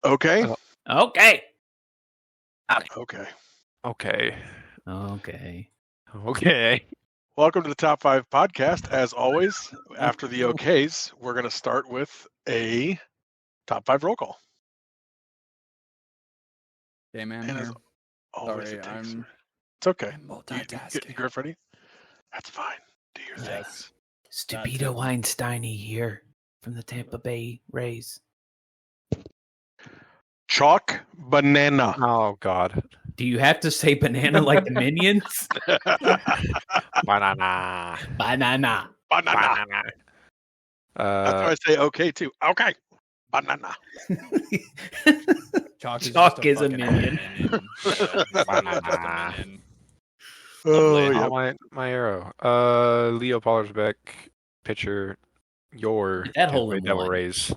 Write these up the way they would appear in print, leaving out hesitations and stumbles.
Okay. Okay. Okay. Okay. Okay. Okay. Welcome to the Top 5 podcast. As always, after the okays, we're going to start with a Top 5 roll call. Hey, man. And Here. as always, Sorry, it takes. I'm It's okay. I'm You multitasking. Griff ready? That's fine. Do your thing. Yes. Stupido Weinsteiny here from the Tampa Bay Rays. Chalk banana. Oh God. Do you have to say banana like the Minions? Banana. Banana. Banana. Banana. That's why I say okay too. Okay. Banana. Chalk is a minion. Banana. Oh, Oh, yeah. my arrow. Leo Pollersbeck, pitcher. Your That hole Tampa in Bay Devil one. Rays.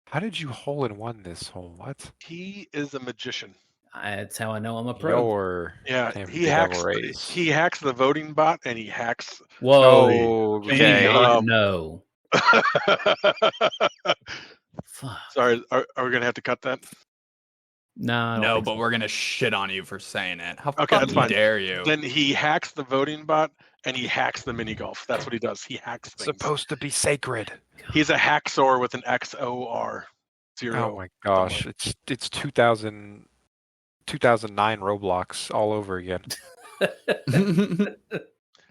How did you hole in one this hole? What? He is a magician. That's how I know I'm a pro. Your Yeah, Tampa he Bay hacks. Devil Rays. He hacks the voting bot, and he hacks. Whoa. Oh, Can we okay. not know? Fuck. Sorry, are we gonna have to cut that? No, I don't No, think but so. we're gonna shit on you for saying it. How Okay, that's fucking fine. dare you? Then he hacks the voting bot, and he hacks the mini golf. That's what he does. He hacks It's things. supposed to be sacred. He's a hacksaw with an XOR. Oh my gosh. It's 2009 Roblox all over again.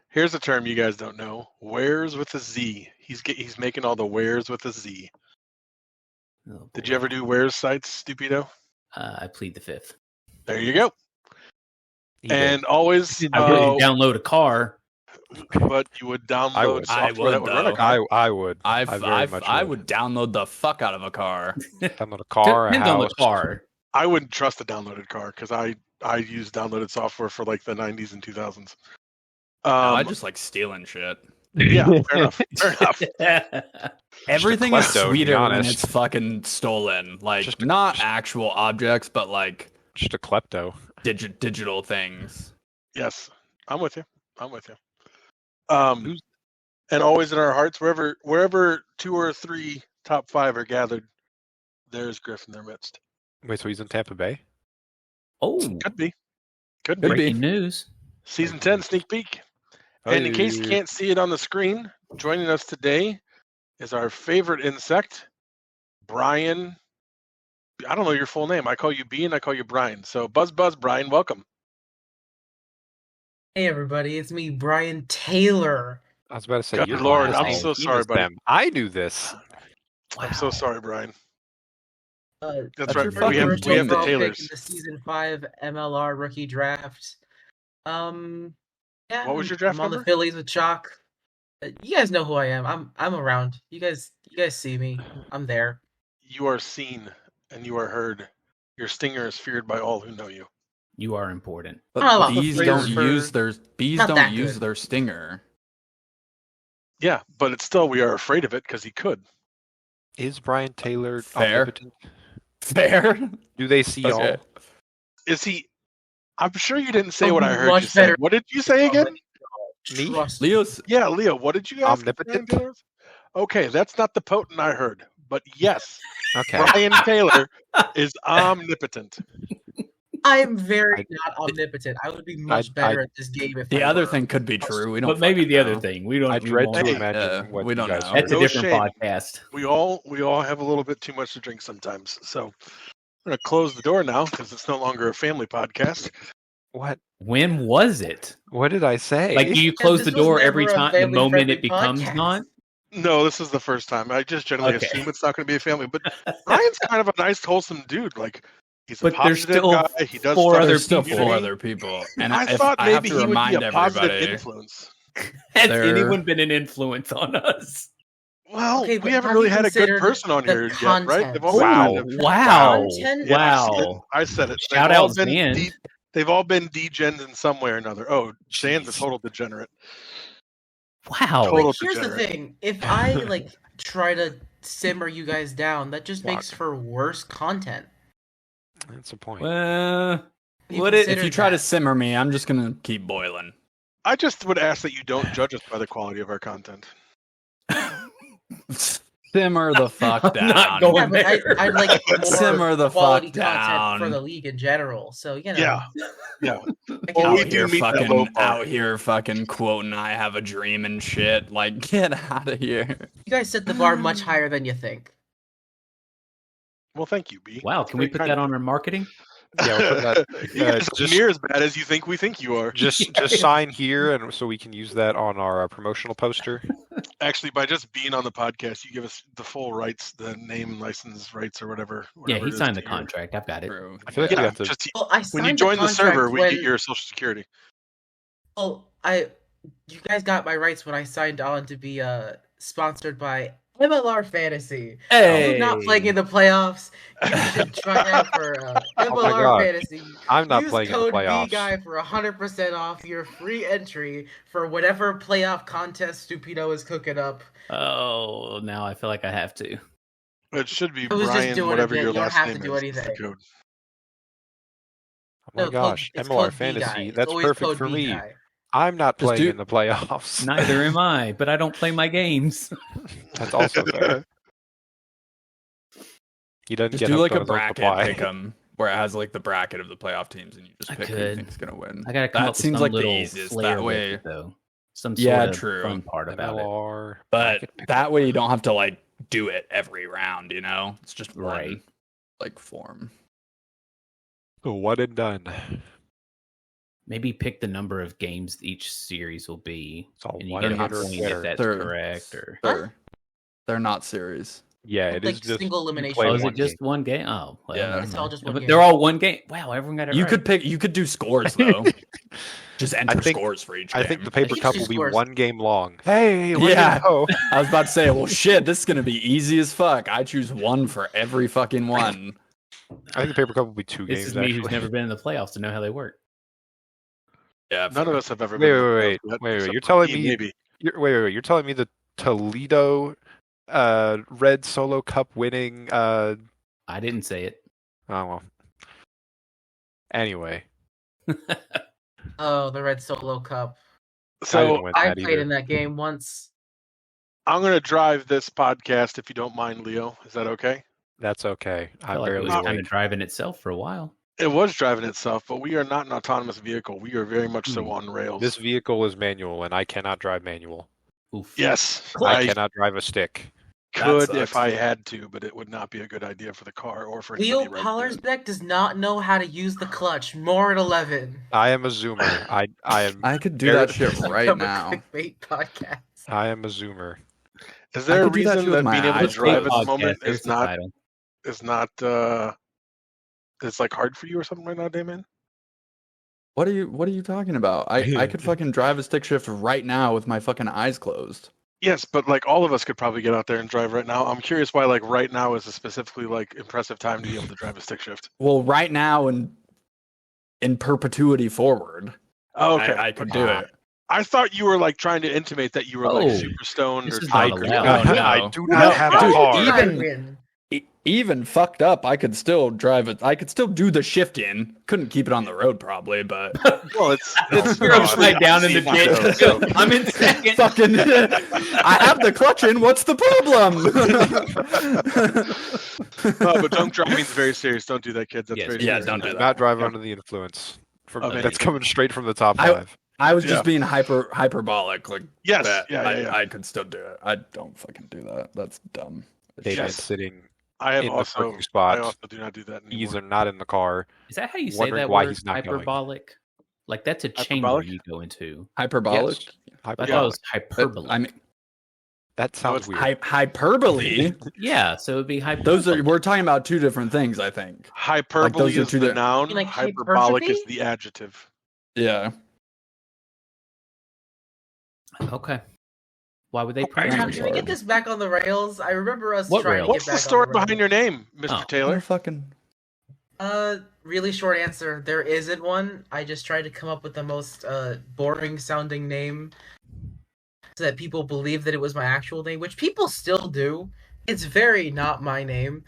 Here's a term you guys don't know: wares with a Z. He's making all the wares with a Z. Oh, Did boy. you ever do wares sites, Stupido? I plead the fifth. There you go. He And always, I wouldn't download a car. but you would download I would. software I would, that would run a though. car. I would. I very much would download the fuck out of a car. download a car, a Depends on the house. car. I wouldn't trust a downloaded car because I used downloaded software for like the 90s and 2000s. No, I just like stealing shit. Yeah, fair enough. Fair enough. Everything is klepto, to be sweeter when honest. it's fucking stolen. Like Just a- not just- actual objects, but like Just a klepto. digital things. Yes, I'm with you. And always in our hearts, wherever 2 or 3 top 5 are gathered, there's Griff in their midst. Wait, so he's in Tampa Bay? Oh, Could be. Could be. breaking news. Season 10 sneak peek. And in case you can't see it on the screen, joining us today is our favorite insect, Brian. I don't know your full name. I call you Bean. I call you Brian. So Buzz, Brian, welcome. Hey everybody, it's me, Brian Taylor. I was about to say, Good you're the Lord, last I'm name so team sorry, is buddy. them. I knew this. I'm so sorry, Brian. That's That's right. your We fucking have first team. the overall pick Taylors. in the season 5 MLR rookie draft. Yeah. What was your draft I'm on the number? Phillies with Chalk. You guys know who I am. I'm around. You guys see me. I'm there. You are seen and you are heard. Your stinger is feared by all who know you. You are important. Oh, But well, bees for- don't for- use their not that use good. their stinger. Yeah, but it's still we are afraid of it because he could. Is Brian Taylor Fair. omnipotent? Fair. Do they see Okay. all? Is he? I'm sure you didn't say He'll what be I heard much you say. better. What did you say again? Me? Trust Leo's Yeah, Leo. What did you ask? Omnipotent? Brian Taylor? Okay, that's not the potent I heard. But yes, Okay. Brian Taylor is omnipotent. I'm very not omnipotent. I would be much I- better at this game if the I other were. thing could be true. We don't. But maybe fucking the other know. thing. We don't. I we dread won't- to Yeah, imagine what we you don't guys know. are. That's a No different shame. podcast. We all have a little bit too much to drink sometimes. So I'm gonna close the door now because it's no longer a family podcast. What? When was it? What did I say? Like, do you close this the was door every never a time the moment family-friendly it becomes podcast. not? No, this is the first time. I just generally Okay. assume it's not going to be a family. But Brian's kind of a nice, wholesome dude. Like he's a But there's positive still guy. He does four stuff other There's still in the people. 4 community. other people, and I if thought I have maybe to he would remind be a positive everybody. influence. Has There- anyone been an influence on us? Well, Okay, but we haven't have really you had a good considered person on the here yet, right? content? They've all been Wow. kind of- Wow. Content? Yeah, Wow. I said it. Shout They've all out been Zan. they've all been degens in some way or another. Oh, Zan's a total degenerate. Wow. Total Like, here's the degenerate. thing: if I like try to simmer you guys down, that just makes Fuck. for worse content. That's the point. Well, You Would it- If considered you try to that. simmer me, I'm just gonna keep boiling. I just would ask that you don't judge us by the quality of our content. Simmer the fuck I'm down. not going Yeah, but there. I'd like more Simmer the quality fuck content for down. the league in general. So you know, Yeah. Yeah. I Well, can- we do meet that low bar. Out here fucking quoting "I have a dream" and shit. Like, get out of here. you guys set the bar much higher than you think. Well, thank you, B. Wow, That's can we very put kind that of on our marketing? Yeah, we'll put that. you guys are just near as bad as you think we think you are. just sign here, and so we can use that on our promotional poster. Actually, by just being on the podcast, you give us the full rights, the name and license rights, or whatever. Yeah, whatever he it is signed the to your- contract. I've got it. True. I feel like we Yeah, have to. just Well, I when you signed join the contract server, we when, get your social security. Well, you guys got my rights when I signed on to be sponsored by MLR Fantasy. Hey, You're not playing in the playoffs. You should try out for MLR God. Fantasy. I'm not Use playing in the code playoffs. BGuy for 100% off your free entry for whatever playoff contest Stupido is cooking up. Oh, now I feel like I have to. It should be I was just Brian, doing whatever it, your you don't last have to name do is. Is the anything. code. Oh my No, gosh, it's MLR code Fantasy. BGuy. It's That's always perfect code for me. BGuy. I'm not Just playing do- in the playoffs. Neither am I, but I don't play my games. That's also fair. He doesn't just get do hooked like on a his own bracket supply. pick 'em, where it has like the bracket of the playoff teams, and you just I pick who you could. think's gonna win. I gotta come That up with seems some like the little easiest flair that with way. it, though. Some Yeah, sort of true. fun part about it. MLR. But bracket pick. that way you don't have to like do it every round. You know, it's just one Right. like form. One and done. Maybe pick the number of games each series will be, It's all and you one get a hitter point winner. if that's They're- correct. Or They're not series. Yeah, it Like is just single you elimination. play oh, is one it just game. one game? Oh, well, Yeah. never It's all mind. just one But game. they're all one game. Wow, everyone got it You right. could pick. You could do scores though. Just enter think- scores for each I game. think the paper You cup should will be score- one game long. Hey, way Yeah. to go. I was about to say, well, shit, this is gonna be easy as fuck. I choose one for every fucking one. I think the paper cup will be two This games. is me who's actually. never been in the playoffs to know how they work. Yeah, None of us have ever Wait, been. in the wait, playoffs yet, wait, except you're for telling me, me- maybe. Wait. You're telling me the Toledo Red Solo Cup winning I didn't say it. oh well. Anyway, Oh, the Red Solo Cup. I So didn't win I that played either. in that game once. I'm going to drive this podcast if you don't mind, Leo. Is that okay? That's okay. I I'm felt like it barely was kind awake. of driving itself for a while. It was driving itself, but we are not an autonomous vehicle. We are very much so on rails. This vehicle is manual, and I cannot drive manual. Oof. Yes, I I cannot drive a stick. could sucks. if I had to, but it would not be a good idea for the car or for Leo anybody right there. Pollersbeck does not know how to use the clutch. More at 11. I am a zoomer. I am. I could do Very- that shit right Become a now. clickbait podcast. I am a zoomer. Is there a could do that reason shit with that my being able to eyes drive at the Podcast, moment there's is the not title. it's like hard for you or something right now, Damon? What are you talking about? I could fucking drive a stick shift right now with my fucking eyes closed. Yes, but like all of us could probably get out there and drive right now. I'm curious why like right now is a specifically like impressive time to be able to drive a stick shift. Well, right now and in perpetuity forward, Oh, okay. I could do it. I thought you were like trying to intimate that you were like Oh, super stoned this or is not drunk or allowed. something. No. I do No, not have a dude, car. even- Even fucked up, I could still drive it. I could still do the shift in. Couldn't keep it on the road probably, but Well, it's You're upside down in the ditch. So- I'm in second. fucking I have the clutch in. What's the problem? No, but drunk driving is very serious. Don't do that, kids. That's Yes, very yeah, serious. don't do Do that. not drive under the influence. Of That's anything. coming straight from the top I- 5. I was just Yeah. being hyperbolic. Like Yes, that. yeah. I could still do it. I don't fucking do that. That's dumb. They Yes. just sitting I have in the also. parking I spot. also do not do that He's anymore. not in the car. Is that how you say Wondering that why word? he's not going. Hyperbolic? Like that's a chamber Hyperbolic? you go into. Hyperbolic. Yes. I thought it Hyperbolic. was hyperbolic. I mean, That sounds it's weird. hyperbole. yeah, so it'd be hyperbolic. Those are we're talking about two different things. I think. Hyperbole those are is two the di- noun. You like Hyperbolic is hypertrophy? the adjective. Yeah. Okay. Why would they Okay. print Now, it? can we get this back on the rails? I remember us What trying rails? to What's get the back story on the rails. behind your name, Mr. Oh. Taylor? Fucking. Really short answer. There isn't one. I just tried to come up with the most boring sounding name so that people believe that it was my actual name, which people still do. It's very not my name,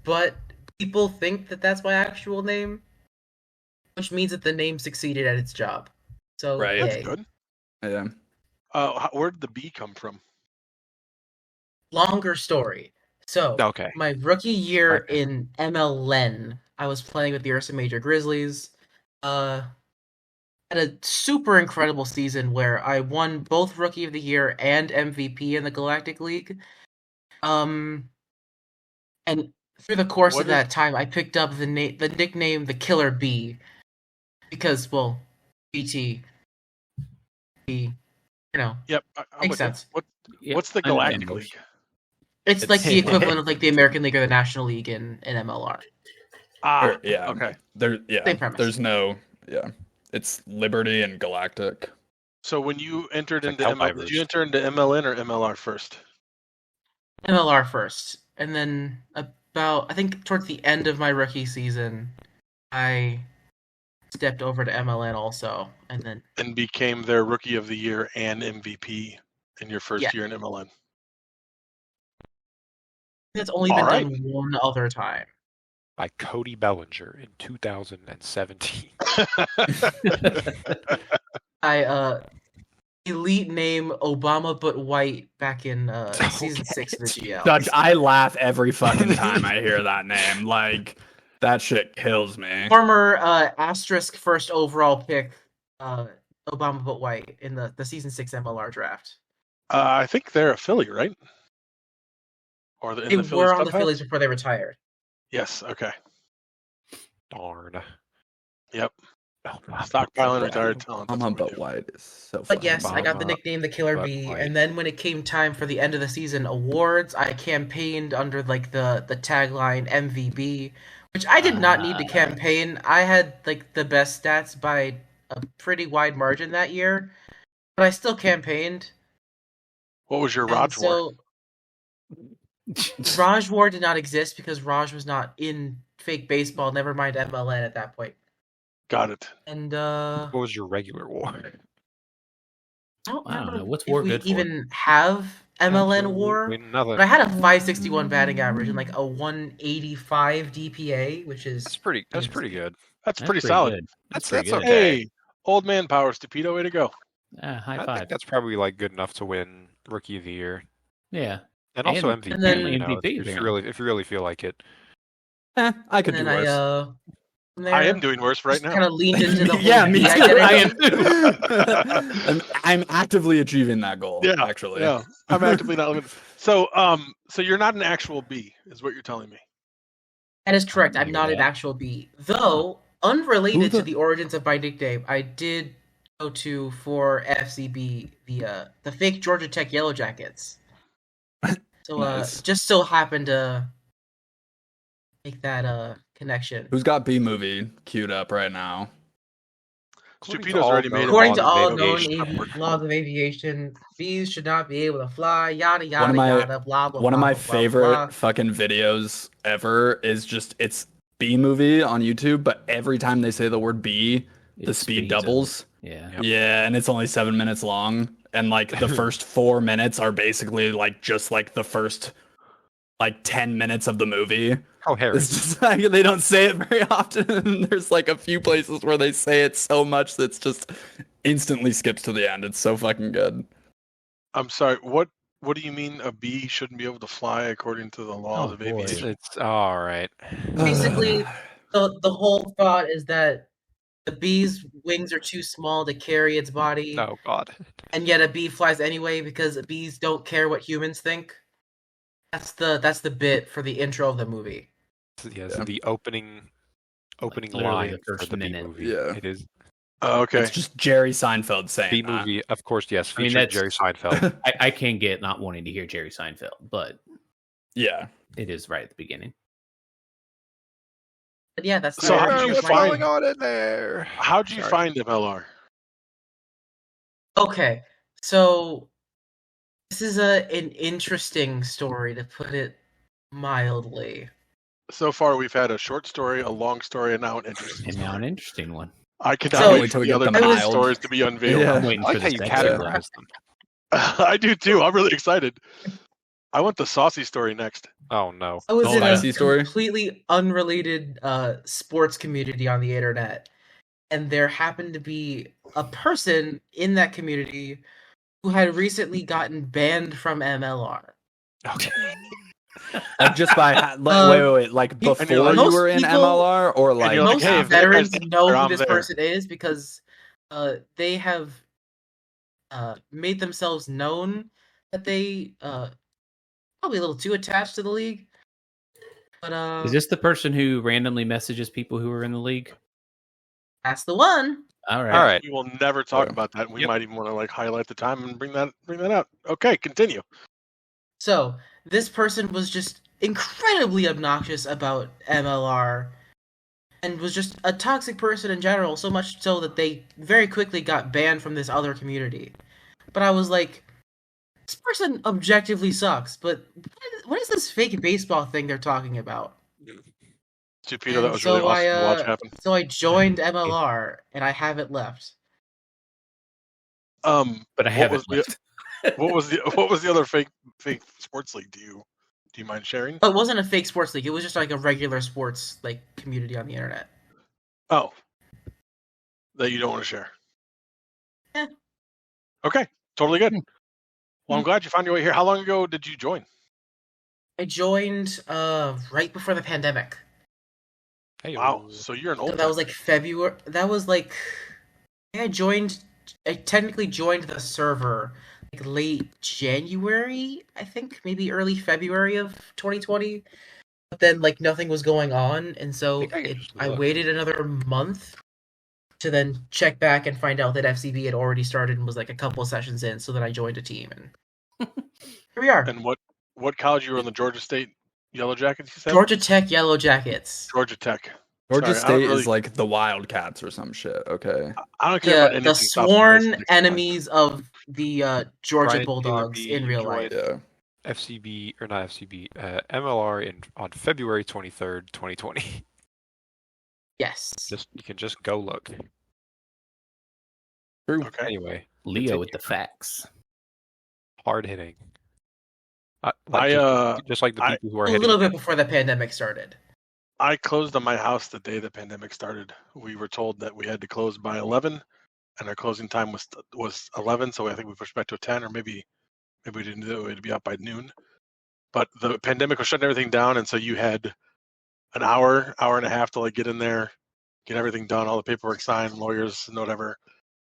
but people think that that's my actual name, which means that the name succeeded at its job. So, Right. That's yay. good. Yeah. Where did the B come from? longer story. So, Okay. my rookie year Okay. in MLN, I was playing with the Ursa Major Grizzlies. Had a super incredible season where I won both Rookie of the Year and MVP in the Galactic League. And through the course What of did- that time, I picked up the nickname the Killer Bee because, well, BT, you know, Yep, I'm makes with you. sense. What's the Galactic League? It's like the It's- equivalent of like the American League or the National League in MLR. Ah, yeah. okay. Same premise. There's no. Yeah. It's Liberty and Galactic. So when you entered It's like into ML, did you Helldivers. enter into MLN or MLR first? MLR first, and then I think towards the end of my rookie season, I stepped over to MLN also, and then And became their Rookie of the Year and MVP in your first year in MLN. it's only All been right. done one other time. By Cody Bellinger in 2017. I elite name Obama but white back in season 6 of the GL. Dutch, I laugh every fucking time I hear that name. Like, that shit kills me. Former asterisk first overall pick, Obama but white in the season 6 MLR draft. I think they're a Philly, right? Or They the Philly were on the clubhouse? Phillies before they retired. Yes. Okay. Darn. Yep. Oh, Stockpiling retired talent. That's Obama what we but do. white is so But fucking yes, I got the Obama nickname the Killer but Bee, white. and then when it came time for the end of the season awards, I campaigned under like the tagline MVP, which I did not need to campaign. I had like the best stats by a pretty wide margin that year, but I still campaigned. What was your And Raj War? so Raj War did not exist because Raj was not in fake baseball, never mind MLN at that point. Got it. And What was your regular war? I don't I don't remember know. What's if War we good for? even have MLN War. Absolutely nothing. But I had a 561 batting average and like a 185 DPA, which is That's pretty good. That's pretty solid. Good. That's pretty good. okay. Hey, old man power, Stupido, way to go. High I five. think that's probably like good enough to win Rookie of the Year. Yeah. And also And- MVP. and then you know, MVP, if you really feel like it. I could and do then worse. I am doing worse right now. Kind of leaned into the whole Yeah, me BI too. identity. I am too. I'm actively achieving that goal. Yeah, actually. Yeah, I'm actively not looking. So you're not an actual B, is what you're telling me. That is correct. I'm Hear not an that. actual B. Though, unrelated Who the- to the origins of my nickname, I did go to for FCB the fake Georgia Tech Yellow Jackets. So Nice. just so happened to make that connection. Who's got B movie queued up right now? Stupido's already made According it. to all known aviation. laws of aviation, bees should not be able to fly. Yada yada One of my- yada. Blah blah. One of blah, my blah, blah, favorite blah. fucking videos ever is just it's B movie on YouTube, but every time they say the word B, the It speed speeds doubles. up. Yeah. Yep. Yeah, and it's only 7 minutes long, and like the first 4 minutes are basically like just like the first like 10 minutes of the movie. How Harry. It's just like they don't say it very often. And there's like a few places where they say it so much that it's just instantly skips to the end. It's so fucking good. I'm sorry. What do you mean a bee shouldn't be able to fly according to the laws Oh, of boy. aviation? It's all right. Basically, the whole thought is that the bee's wings are too small to carry its body, Oh God. and yet a bee flies anyway because bees don't care what humans think. That's the bit for the intro of the movie. Yeah, Yeah. the opening Literally line the first for the B minute. movie. Yeah. It is Oh, okay. It's just Jerry Seinfeld saying B that. movie, of course. Yes, I mean, featured that's- Jerry Seinfeld. I can get not wanting to hear Jerry Seinfeld, but Yeah. it is right at the beginning. But yeah, that's So the how origin did you of what's my find- name. going on in there? How'd you Sorry. find MLR? Okay, so this is an interesting story, to put it mildly. So far, we've had a short story, a long story, and now an interesting And story. now an interesting one. I cannot So- wait Wait till for we the get other the three mild. stories to be unveiled. Yeah. I'm waiting I for like how this you next categorize them. I do too. I'm really excited. I want the saucy story next. Oh no. I was Oh, in a spicy story? completely unrelated sports community on the internet, and there happened to be a person in that community who had recently gotten banned from MLR. Okay. Like just by wait, like you- before you're like- you Most were in people- MLR or like you're like, Most hey, if that guy's veterans know there, who I'm this there. person is because they have made themselves known that they probably a little too attached to the league. But Is this the person who randomly messages people who are in the league? that's the one. All right. All right. We will never talk Yeah. about that. We Yep. might even want to like highlight the time and bring that out. Okay, continue. So this person was just incredibly obnoxious about MLR and was just a toxic person in general, so much so that they very quickly got banned from this other community. But I was like, this person objectively sucks, but what is this fake baseball thing they're talking about? Stupido, And that was really awesome to watch happen. So I joined MLR, and I haven't left. But I What haven't was the left. what was the other fake sports league? Do you mind sharing? But it wasn't a fake sports league. It was just like a regular sports like community on the internet. Oh, that you don't want to share. Yeah. Okay, totally good. Hmm. Well, I'm glad you found your way here. How long ago did you join? I joined right before the pandemic. Hey, Wow, so you're an So old. that was like February. That was like I technically joined the server like late January, I think, maybe early February of 2020. But then like nothing was going on, and so think I can just I look. waited another month to then check back and find out that FCB had already started and was like a couple of sessions in. So then I joined a team, and here we are. And what college you were in? The Georgia State Yellow Jackets? You said Georgia Tech Yellow Jackets. Georgia Tech. Georgia Sorry, I don't State really- is like the Wildcats or some shit. Okay. I don't care Yeah, about anything. the South American sworn next time. enemies of the Georgia Brian Bulldogs Taylor in real life. joined Yeah. FCB or not FCB, MLR on February 23rd, 2020. Yes. You can just go look. True. Okay. Anyway, Leo with the facts. hard hitting. I Just like the I- people who are A hitting. little bit before the pandemic started. I closed on my house the day the pandemic started. We were told that we had to close by 11, and our closing time was 11. So I think we pushed back to 10, or maybe we didn't do it. We had to be out by noon. But the pandemic was shutting everything down, and so you had an hour and a half to like get in there, get everything done, all the paperwork signed, lawyers and whatever.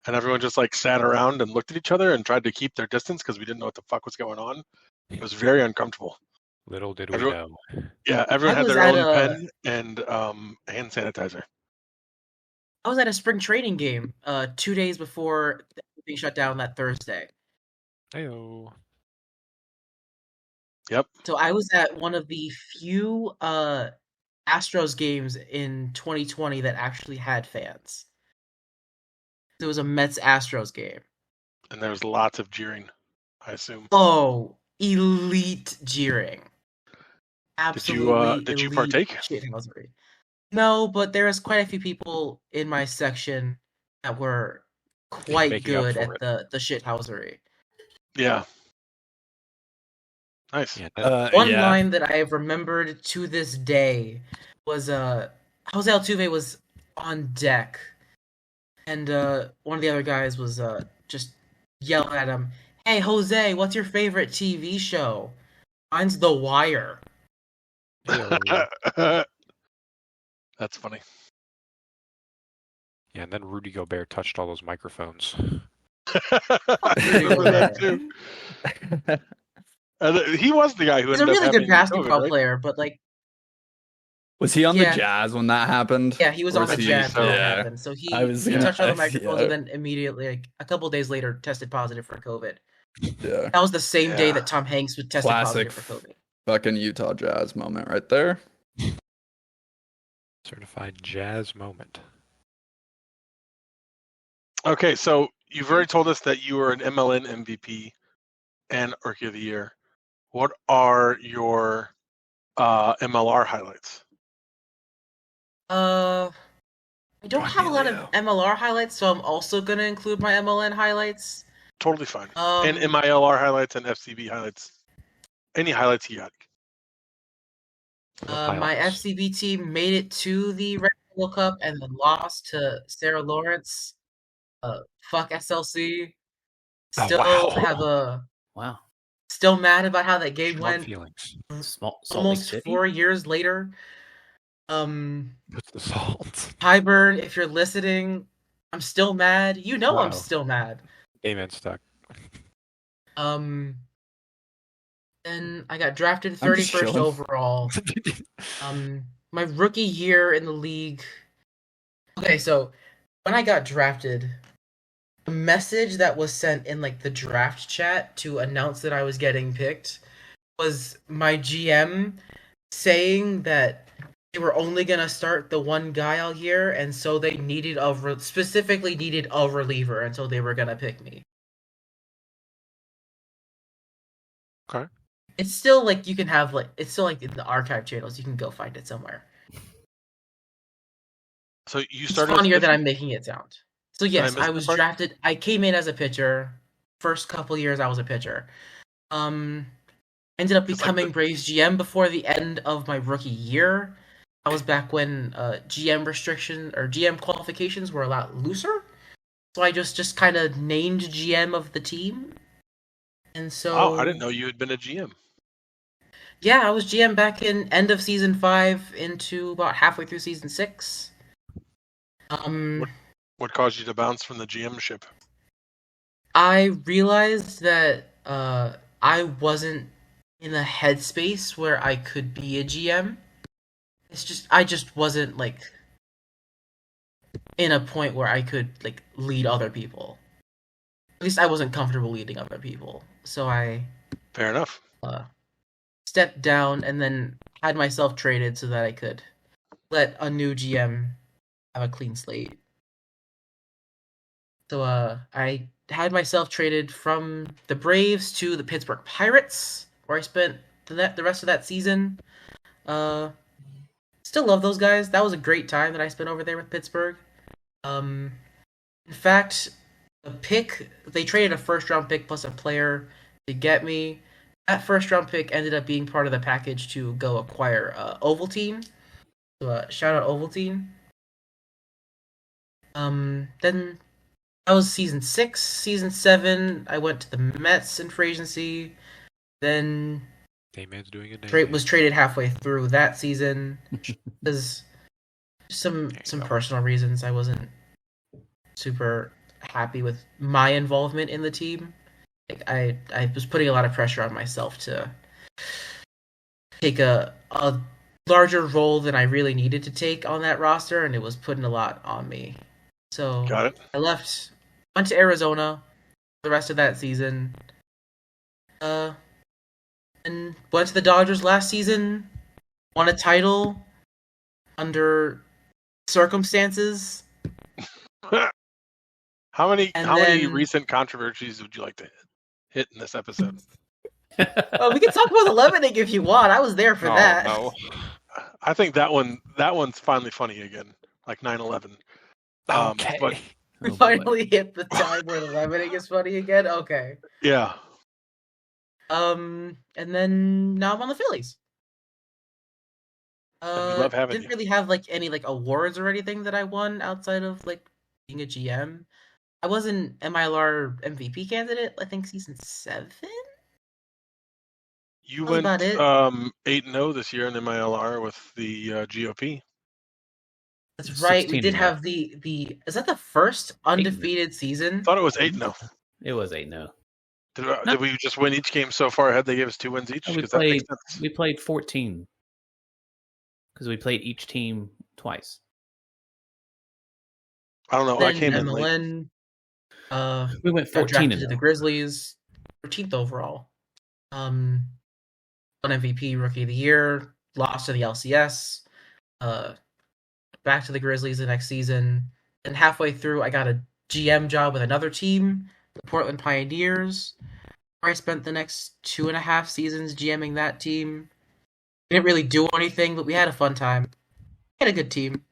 And everyone just like sat around and looked at each other and tried to keep their distance because we didn't know what the fuck was going on. It was very uncomfortable. Little did we Everyone- know. Yeah, everyone I had was their at own a- pen and hand sanitizer. I was at a spring training game 2 days before being shut down that Thursday. Heyo. Yep. So I was at one of the few Astros games in 2020 that actually had fans. It was a Mets Astros game. And there was lots of jeering, I assume. Oh, elite jeering. Absolutely. did you elite partake? shithousery. No, but there was quite a few people in my section that were quite Making up good for at it. the shithousery. Yeah. Nice. Yeah, One yeah. line that I have remembered to this day was Jose Altuve was on deck, and one of the other guys was just yelling at him, "Hey Jose, what's your favorite TV show?" Mine's The Wire. Heyo. That's funny. Yeah, and then Rudy Gobert touched all those microphones. I remember that too. He was the guy who He's a ended up really good having basketball COVID, right? player, but like, Was he on Yeah. the Jazz when that happened? yeah, he was Or on the is he- Jazz when it yeah. happened. So he I was he gonna touched all the ask, microphones yeah. and then immediately, like a couple days later, tested positive for COVID. Yeah. That was the same day Yeah. that Tom Hanks was tested Classic. positive for COVID. Fucking Utah Jazz moment right there. Certified jazz moment. Okay, so you've already told us that you were an MLN MVP and Rookie of the Year. What are your MLR highlights? I don't Fuck have a you, lot Leo. of MLR highlights, so I'm also gonna include my MLN highlights. Totally fine. Um, And MILR highlights and FCB highlights. Any highlights you got? my Highlights. FCB team made it to the Red Bull Cup and then lost to Sarah Lawrence. Fuck SLC. Oh, Still wow. have a Wow. Still mad about how that game Strong went. feelings. Salt Lake Almost City. 4 years later. What's the salt? Highburn, if you're listening, I'm still mad. You know I'm Uh-oh. still mad. Amen stuck. And I got drafted I'm just 31st chilling. overall. My rookie year in the league. Okay, so when I got drafted, a message that was sent in like the draft chat to announce that I was getting picked was my GM saying that they were only gonna start the one guy all year, and so they needed specifically needed a reliever, and so they were gonna pick me. Okay. It's still like you can have like it's still like in the archive channels. You can go find it somewhere. So you It's started. funnier as a than pitcher? I'm making it sound. So Did I yes, miss I that was part? drafted. I came in as a pitcher. First couple years, I was a pitcher. Ended up 'Cause, like, becoming Braves GM before the end of my rookie year. I was back when GM restriction or GM qualifications were a lot looser. So I just kind of named GM of the team. And so Oh, I didn't know you had been a GM. yeah, I was GM back in end of season 5 into about halfway through season 6. What caused you to bounce from the GM ship? I realized that I wasn't in a headspace where I could be a GM. I just wasn't like in a point where I could like lead other people. At least I wasn't comfortable leading other people. So I Fair enough. stepped down and then had myself traded so that I could let a new GM have a clean slate. So I had myself traded from the Braves to the Pittsburgh Pirates, where I spent the rest of that season. Still love those guys. That was a great time that I spent over there with Pittsburgh. In fact, they traded a first round pick plus a player to get me. That first round pick ended up being part of the package to go acquire Ovaltine. So shout out Ovaltine. Then that was season 6. Season 7, I went to the Mets in free agency. Then Dayman's doing it. was traded halfway through that season. There's some personal reasons I wasn't super happy with my involvement in the team. Like I was putting a lot of pressure on myself to take a larger role than I really needed to take on that roster, and it was putting a lot on me. So Got it. I left, went to Arizona the rest of that season. And went to the Dodgers last season, won a title under circumstances. How many then- recent controversies would you like to hit in this episode? Oh, we can talk about the Lemonade if you want. I was there for Oh, that. no. I think that one's finally funny again, like 9/11. Okay. But We Oh, boy. finally hit the time where the Lemonade is funny again. Okay. yeah, And then now I'm on the Phillies. we love having Didn't you. really have like any like awards or anything that I won outside of like being a GM. I was an MILR MVP candidate, I think season 7. You That's went about it. 8-0 this year in MILR with the GOP. That's right. We 16 did and have the is that the first undefeated season? I thought it was 8-0. It was 8-0. Did we just win each game so far ahead? They gave us 2 wins each We because that makes played. sense. We played 14 because we played each team twice. I don't know. I Then came in late. MLN We went got 14 drafted and to the 0. Grizzlies, 13th overall. Won MVP, Rookie of the Year, lost to the LCS. Back to the Grizzlies the next season, and halfway through, I got a GM job with another team, the Portland Pioneers, where I spent the next 2.5 seasons GMing that team. We didn't really do anything, but we had a fun time. We had a good team.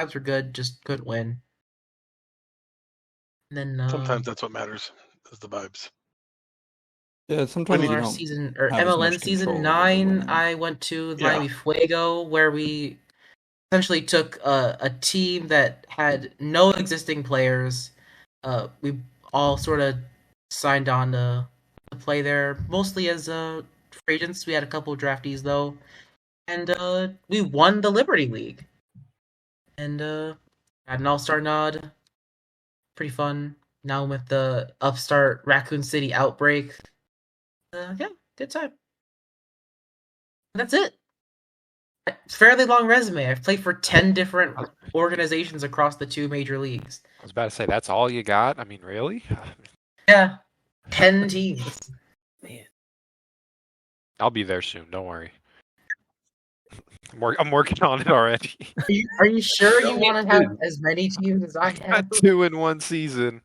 Vibes were good, just couldn't win. And then Sometimes that's what matters, is the vibes. Yeah, sometimes you MLR don't. season or have as MLN much season control over the 9, winning. I went to Yeah. Miami Fuego, where we essentially took a team that had no existing players. We all sort of signed on to to play there, mostly as free agents. We had a couple of draftees though, and we won the Liberty League, and had an all-star nod. Pretty fun. Now with the upstart Raccoon City outbreak, yeah, good time. That's it. Fairly long resume. I've played for 10 different organizations across the 2 major leagues. I was about to say, that's all you got? I mean, really? Yeah, 10 teams. Man, I'll be there soon. Don't worry. I'm working on it already. Are you sure you Me want to have too. as many teams as I have? Got 2 in 1 season.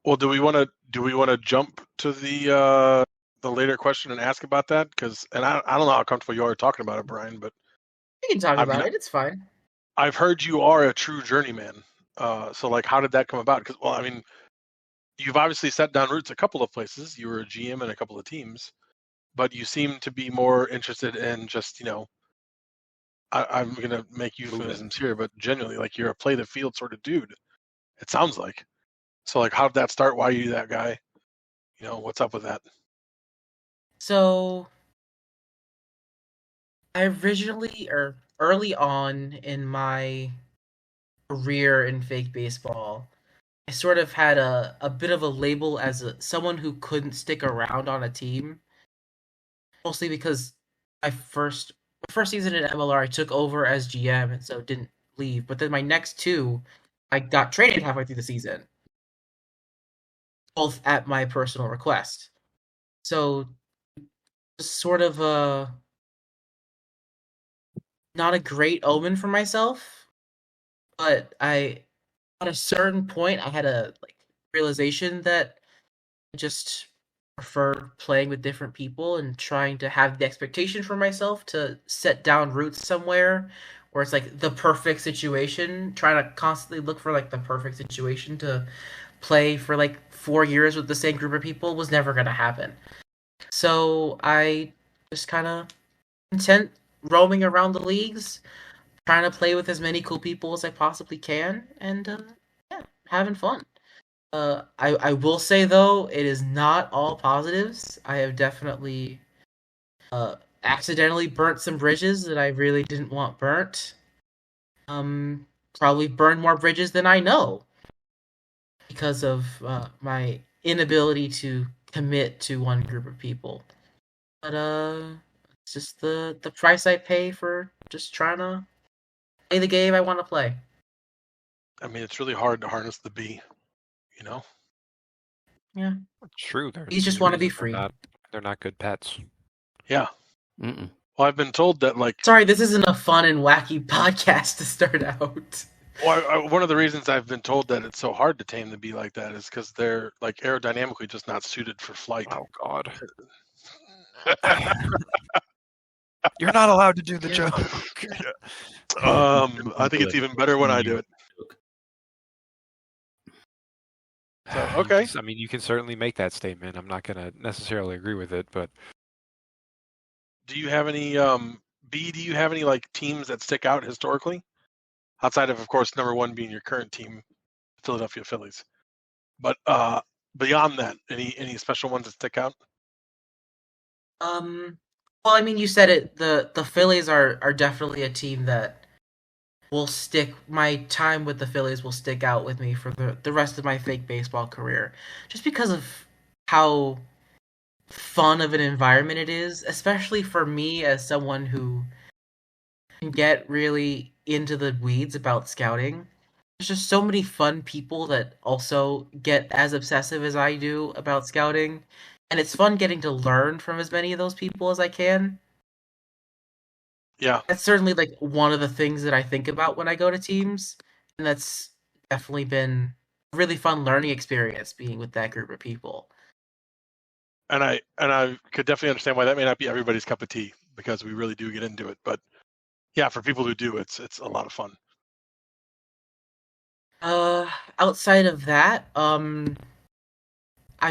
Well, do we want to jump to the later question and ask about that? Because I don't know how comfortable you are talking about it, Brian, but We can talk I've about not- it. It's fine. I've heard you are a true journeyman. So like, how did that come about? Because well, I mean, you've obviously set down roots a couple of places. You were a GM in a couple of teams, but you seem to be more interested in just I'm gonna make euphemisms here, but genuinely, like you're a play the field sort of dude. It sounds like. So like, how did that start? Why are you that guy? What's up with that? So, I originally, or early on in my career in fake baseball, I sort of had a bit of a label as someone who couldn't stick around on a team. Mostly because my first season in MLR, I took over as GM, and so didn't leave. But then my next 2, I got traded halfway through the season, both at my personal request. So, sort of not a great omen for myself. But at a certain point, I had a realization that I just prefer playing with different people and trying to have the expectation for myself to set down roots somewhere where it's like the perfect situation. Trying to constantly look for like the perfect situation to play for like 4 years with the same group of people was never gonna happen. So I just kind of content roaming around the leagues, trying to play with as many cool people as I possibly can, and yeah, having fun. I will say though, it is not all positives. I have definitely accidentally burnt some bridges that I really didn't want burnt. Probably burned more bridges than I know because of my inability to commit to one group of people. But it's just the price I pay for just trying to play the game I want to play. I mean, it's really hard to harness the bee. Yeah, True. you just want to be free. They're not good pets. Yeah. mm-mm. Well, I've been told that like Sorry, this isn't a fun and wacky podcast to start out. one of the reasons I've been told that it's so hard to tame the bee like that is because they're like aerodynamically just not suited for flight. Oh God. You're not allowed to do the Yeah. joke. I think it's even better when I do it. So, okay. I mean, you can certainly make that statement. I'm not going to necessarily agree with it, but Do you have any B? Do you have any like teams that stick out historically, outside of course number one being your current team, Philadelphia Phillies? But beyond that, any special ones that stick out? Well, I mean, you said it. The Phillies are definitely a team that will stick. My time with the Phillies will stick out with me for the rest of my fake baseball career, just because of how fun of an environment it is, especially for me as someone who can get really into the weeds about scouting. There's just so many fun people that also get as obsessive as I do about scouting, and it's fun getting to learn from as many of those people as I can. Yeah, That's certainly like one of the things that I think about when I go to teams, and that's definitely been a really fun learning experience being with that group of people. and I could definitely understand why that may not be everybody's cup of tea because we really do get into it. But yeah, for people who do, it's a lot of fun. Outside of that, I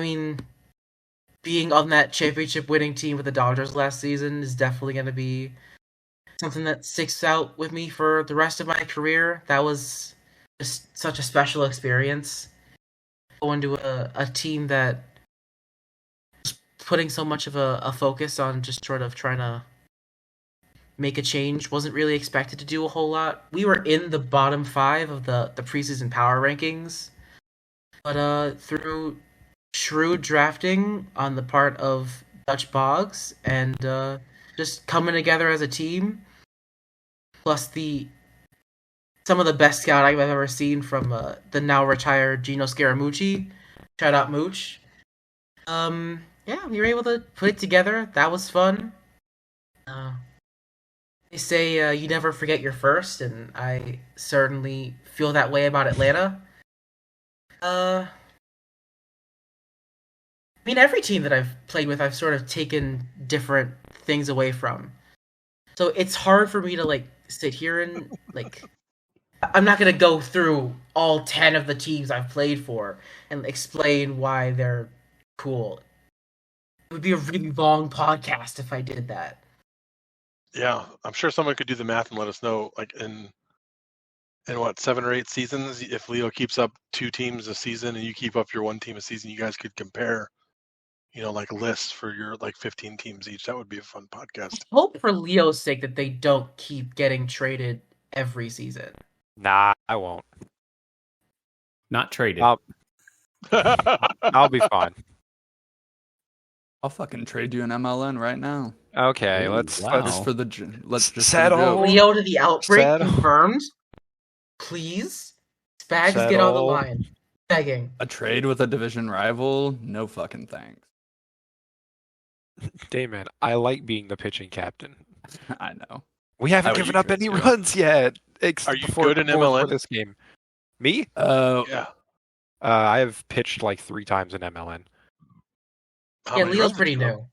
mean, being on that championship winning team with the Dodgers last season is definitely going to be something that sticks out with me for the rest of my career. That was just such a special experience. Going to a team that was putting so much of a focus on just sort of trying to make a change. Wasn't really expected to do a whole lot. We were in the bottom 5 of the preseason power rankings, but through shrewd drafting on the part of Dutch Boggs and just coming together as a team, plus some of the best scouting I've ever seen from the now retired Gino Scaramucci. Shout out Mooch. Yeah, we were able to put it together. That was fun. They say you never forget your first, and I certainly feel that way about Atlanta. I mean, every team that I've played with, I've sort of taken different things away from. So it's hard for me to like sit here and like. I'm not gonna go through all 10 of the teams I've played for and explain why they're cool. It would be a really long podcast if I did that. Yeah, I'm sure someone could do the math and let us know, like in what 7 or 8 seasons, if Leo keeps up 2 teams a season and you keep up your 1 team a season, you guys could compare, like lists for your like 15 teams each. That would be a fun podcast. I hope for Leo's sake that they don't keep getting traded every season. Nah, I won't. Not traded. I'll be fine. I'll fucking trade you an MLN right now. Okay, Ooh, let's wow. Let's just settle. Leo to the outbreak Settle. confirmed. Please, Spags, get on the Settle. line. Begging. a trade with a division rival. No fucking thanks. Damon, I like being the pitching captain. I know. We haven't would given eat up yours any too. runs yet. Are you good in before MLN? this game? Me? Yeah. I have pitched like 3 times in MLN. How Yeah, many Leo's runs pretty did you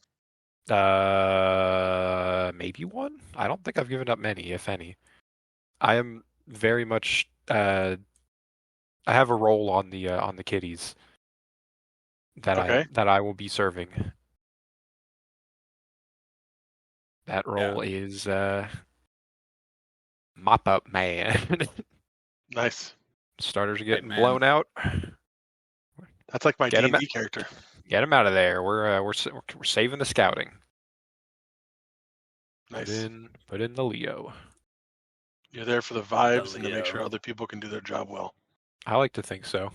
new. Maybe 1. I don't think I've given up many, if any. I am very much. I have a role on the Kitties that Okay. I will be serving. That role is mop up man. Nice. Starters are getting man. blown out. That's like my Get him D&D character. Get him out of there. We're saving the scouting. Nice. Put in the Leo. You're there for the vibes and to make Leo. sure other people can do their job well. I like to think so.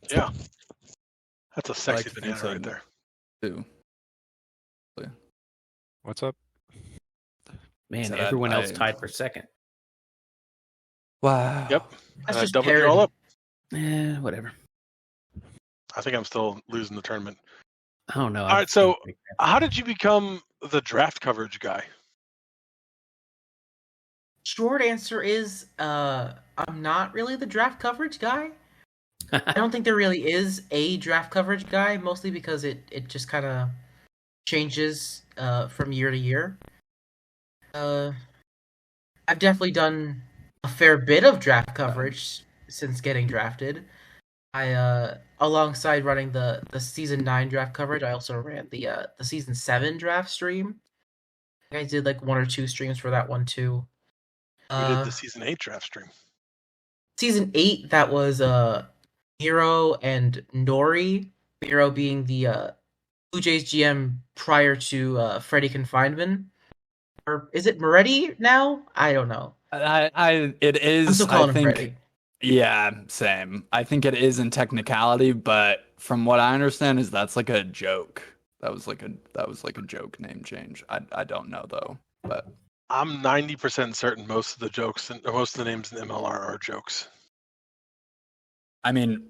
Yeah. That's a I sexy like to think banana so. right there. Too. What's up? Man, So everyone else I- tied for second. Wow. Yep. That's I just doubled you all up. Whatever. I think I'm still losing the tournament. I don't know. All right, so how did you become the draft coverage guy? Short answer is I'm not really the draft coverage guy. I don't think there really is a draft coverage guy, mostly because it just kind of changes from year to year. I've definitely done a fair bit of draft coverage since getting drafted. I alongside running the season 9 draft coverage, I also ran the season 7 draft stream. I did like 1 or 2 streams for that one too. Who did the season 8 draft stream? Season 8, that was Miro and Nori. Miro being the Blue Jays GM prior to Freddie Confinement. Or is it Moretti now? I don't know. It is. I'm still calling I him think. Freddie. Yeah, same. I think it is in technicality, but from what I understand, is that's like a joke. That was like a joke name change. I don't know though, but I'm 90% certain most of the jokes and most of the names in MLR are jokes. I mean,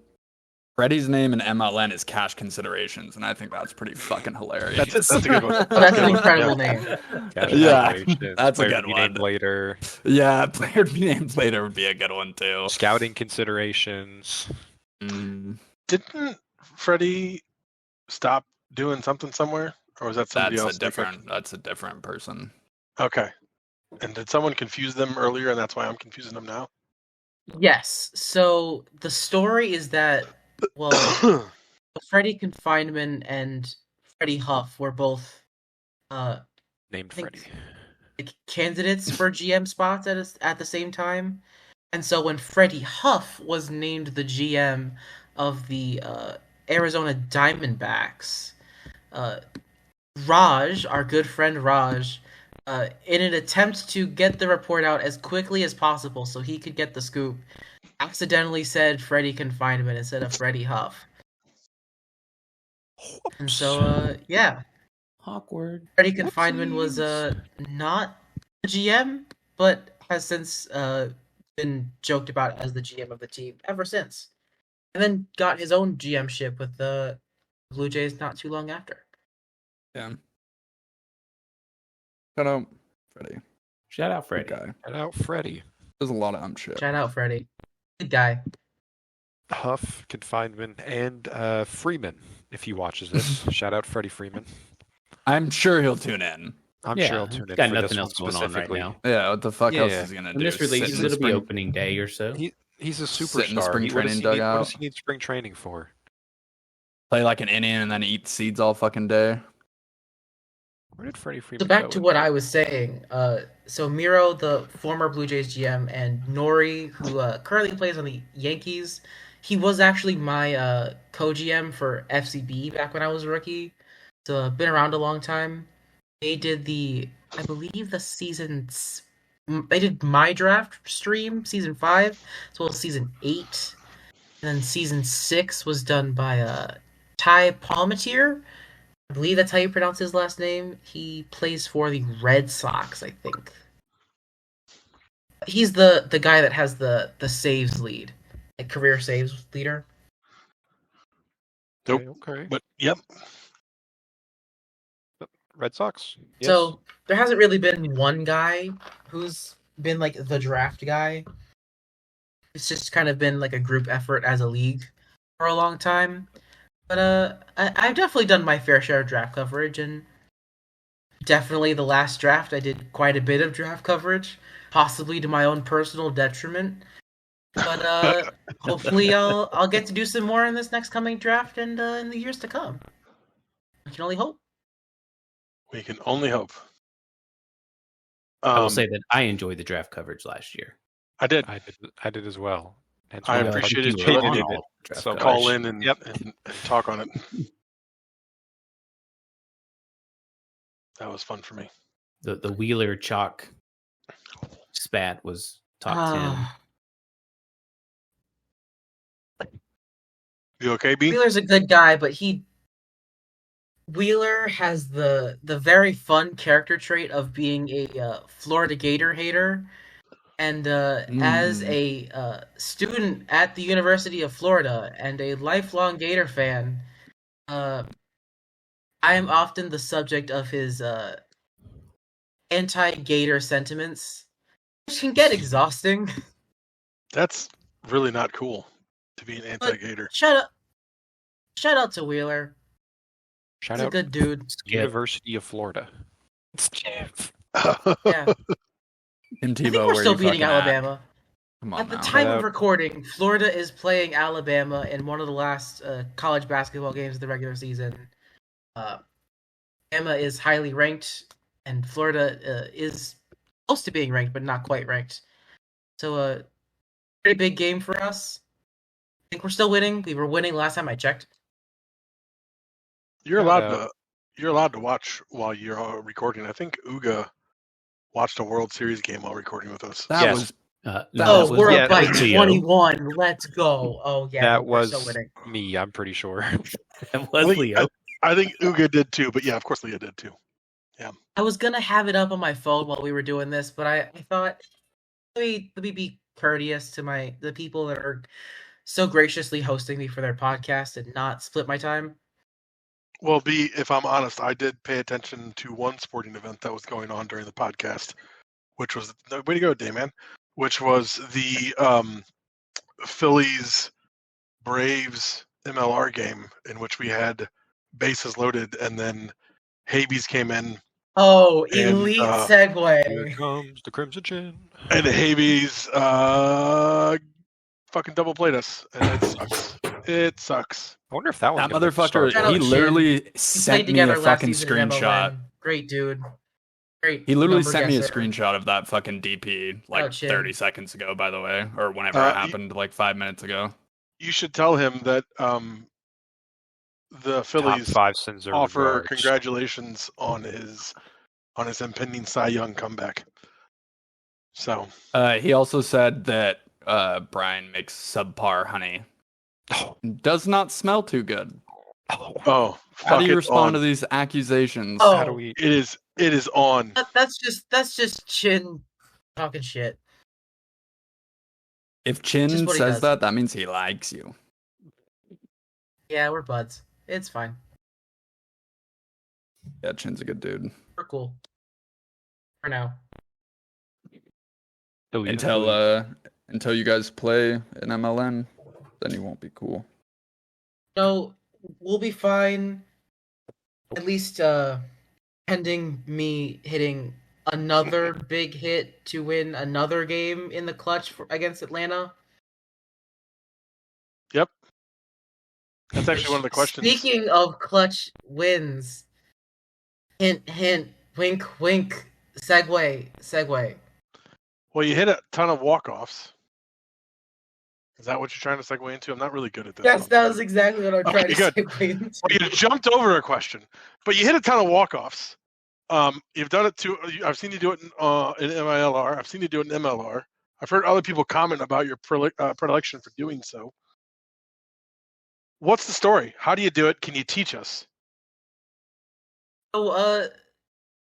Freddie's name in MLN is cash considerations, and I think that's pretty fucking hilarious. That's a good one. Oh, that's an incredible name. Cash Yeah, calculations, that's a player good to be one. named later. Yeah, player to be named later would be a good one too. Scouting considerations. Mm, Didn't Freddie stop doing something somewhere? Or was that somebody else? that's a different person. Okay. And did someone confuse them earlier and that's why I'm confusing them now? Yes. So the story is that, well, Freddie Confinement and Freddie Huff were both Named I think- Freddie. like, candidates for GM spots at the same time. And so when Freddie Huff was named the GM of the Arizona Diamondbacks, Raj, our good friend Raj, in an attempt to get the report out as quickly as possible so he could get the scoop, accidentally said Freddie Confinement instead of Freddie Huff. And so, yeah, Awkward. Freddie Confinement was not the GM, but has since been joked about as the GM of the team ever since. And then got his own GM-ship with the Blue Jays not too long after. Yeah. Shout out, Freddie. Shout out, Good Freddie. guy. Shout out Freddie. There's a lot of shit. Shout out, Freddie. Good guy. Huff, Confinement, and Freeman, if he watches this. Shout out Freddie Freeman. I'm sure he'll tune in. I'm Yeah, sure he'll tune in got for nothing this else one going on right specifically. now. Yeah, what the fuck else Yeah. is he gonna When do? this releases, Sit in it'll be spring- opening day or so. He's a Sit in the superstar. spring What does training he need- What dugout. does he need spring training for? play like an inning and then eat seeds all fucking day. Where did Freddie Freeman So back go to with what that? I was saying. So Miro, the former Blue Jays GM, and Nori, who currently plays on the Yankees, he was actually my co-GM for FCB back when I was a rookie. So I've been around a long time. They did I believe they did my draft stream, season 5, as well as season 8. And then season 6 was done by Ty Palmatier. I believe that's how you pronounce his last name. He plays for the Red Sox, I think. He's the guy that has the saves lead, like career saves leader. Nope. Okay. But yep, Red Sox. Yes. So there hasn't really been one guy who's been like the draft guy. It's just kind of been like a group effort as a league for a long time. But I've definitely done my fair share of draft coverage, and definitely the last draft I did quite a bit of draft coverage, possibly to my own personal detriment. But hopefully I'll get to do some more in this next coming draft and in the years to come. I can only hope. we can only hope. I will say that I enjoyed the draft coverage last year. I did. I did as well. Hence I why appreciate think his you were opinion. on all it. draft So coverage. Call in and, Yep. and talk on it. That was fun for me. The Wheeler chalk spat was top Ah. You okay, B? Wheeler's a good guy, but Wheeler has the very fun character trait of being a Florida Gator hater, and as a student at the University of Florida and a lifelong Gator fan, I am often the subject of his anti-Gator sentiments, which can get exhausting. That's really not cool to be an anti-Gator. Shout out to Wheeler. Shout He's a out good dude. University of Florida. Yeah. In I Tebow, think we're where still you beting fucking at? Alabama. Come on At the now. time Shout of out. recording, Florida is playing Alabama in one of the last college basketball games of the regular season. Alabama is highly ranked, and Florida is close to being ranked, but not quite ranked. So, pretty big game for us. I think we're still winning. We were winning last time I checked. You're Shout allowed out. to. You're allowed to watch while you're recording. I think Uga watched a World Series game while recording with us. That Yes. was Oh, we're yeah, up by Leo. 21. Let's go. Oh, yeah. That we're still was winning. me, I'm pretty sure. That was Leo. I think Uga did too, but yeah, of course Leah did too. I was gonna have it up on my phone while we were doing this, but I thought let me be courteous to the people that are so graciously hosting me for their podcast and not split my time. Well, B, if I'm honest, I did pay attention to one sporting event that was going on during the podcast, which was way to go, Dayman, which was the Phillies Braves MLR game in which we had bases loaded, and then Habees came in, Oh, And, elite Here segue. comes the Crimson Chin. and Habees fucking double played us, and it sucks. It sucks. I wonder if that one's that gonna motherfucker. Shout out He Chin. literally We played sent me together a last fucking season in screenshot. MLN. Great dude. Great. He literally number sent me a guesser. screenshot of that fucking DP like Chin. 30 seconds ago, by the way, or whenever it happened, like 5 minutes ago. You should tell him that the Top Phillies 5 sends their offer regards. congratulations on his impending Cy Young comeback. So He also said that Brian makes subpar honey. Does not smell too good. oh, How do you fuck it respond to on. these accusations? Oh. How do we? It is on. That's just Chin talking shit. If Just Chin what he says does. that means he likes you. Yeah, we're buds. It's fine. Yeah, Chin's a good dude. We're cool. For now. Until you guys play in MLN, then you won't be cool. No, we'll be fine. At least pending me hitting another big hit to win another game in the clutch against Atlanta. Yep. That's actually one of the questions. Speaking of clutch wins, hint, hint, wink, wink, segue. Well, you hit a ton of walk-offs. Is that what you're trying to segue into? I'm not really good at this. Yes, that was exactly what I'm trying to good. segue into. Well, you jumped over a question, but you hit a ton of walk-offs. You've done it too. I've seen you do it in MILR. I've seen you do it in MLR. I've heard other people comment about your predilection for doing so. What's the story? How do you do it? Can you teach us? So,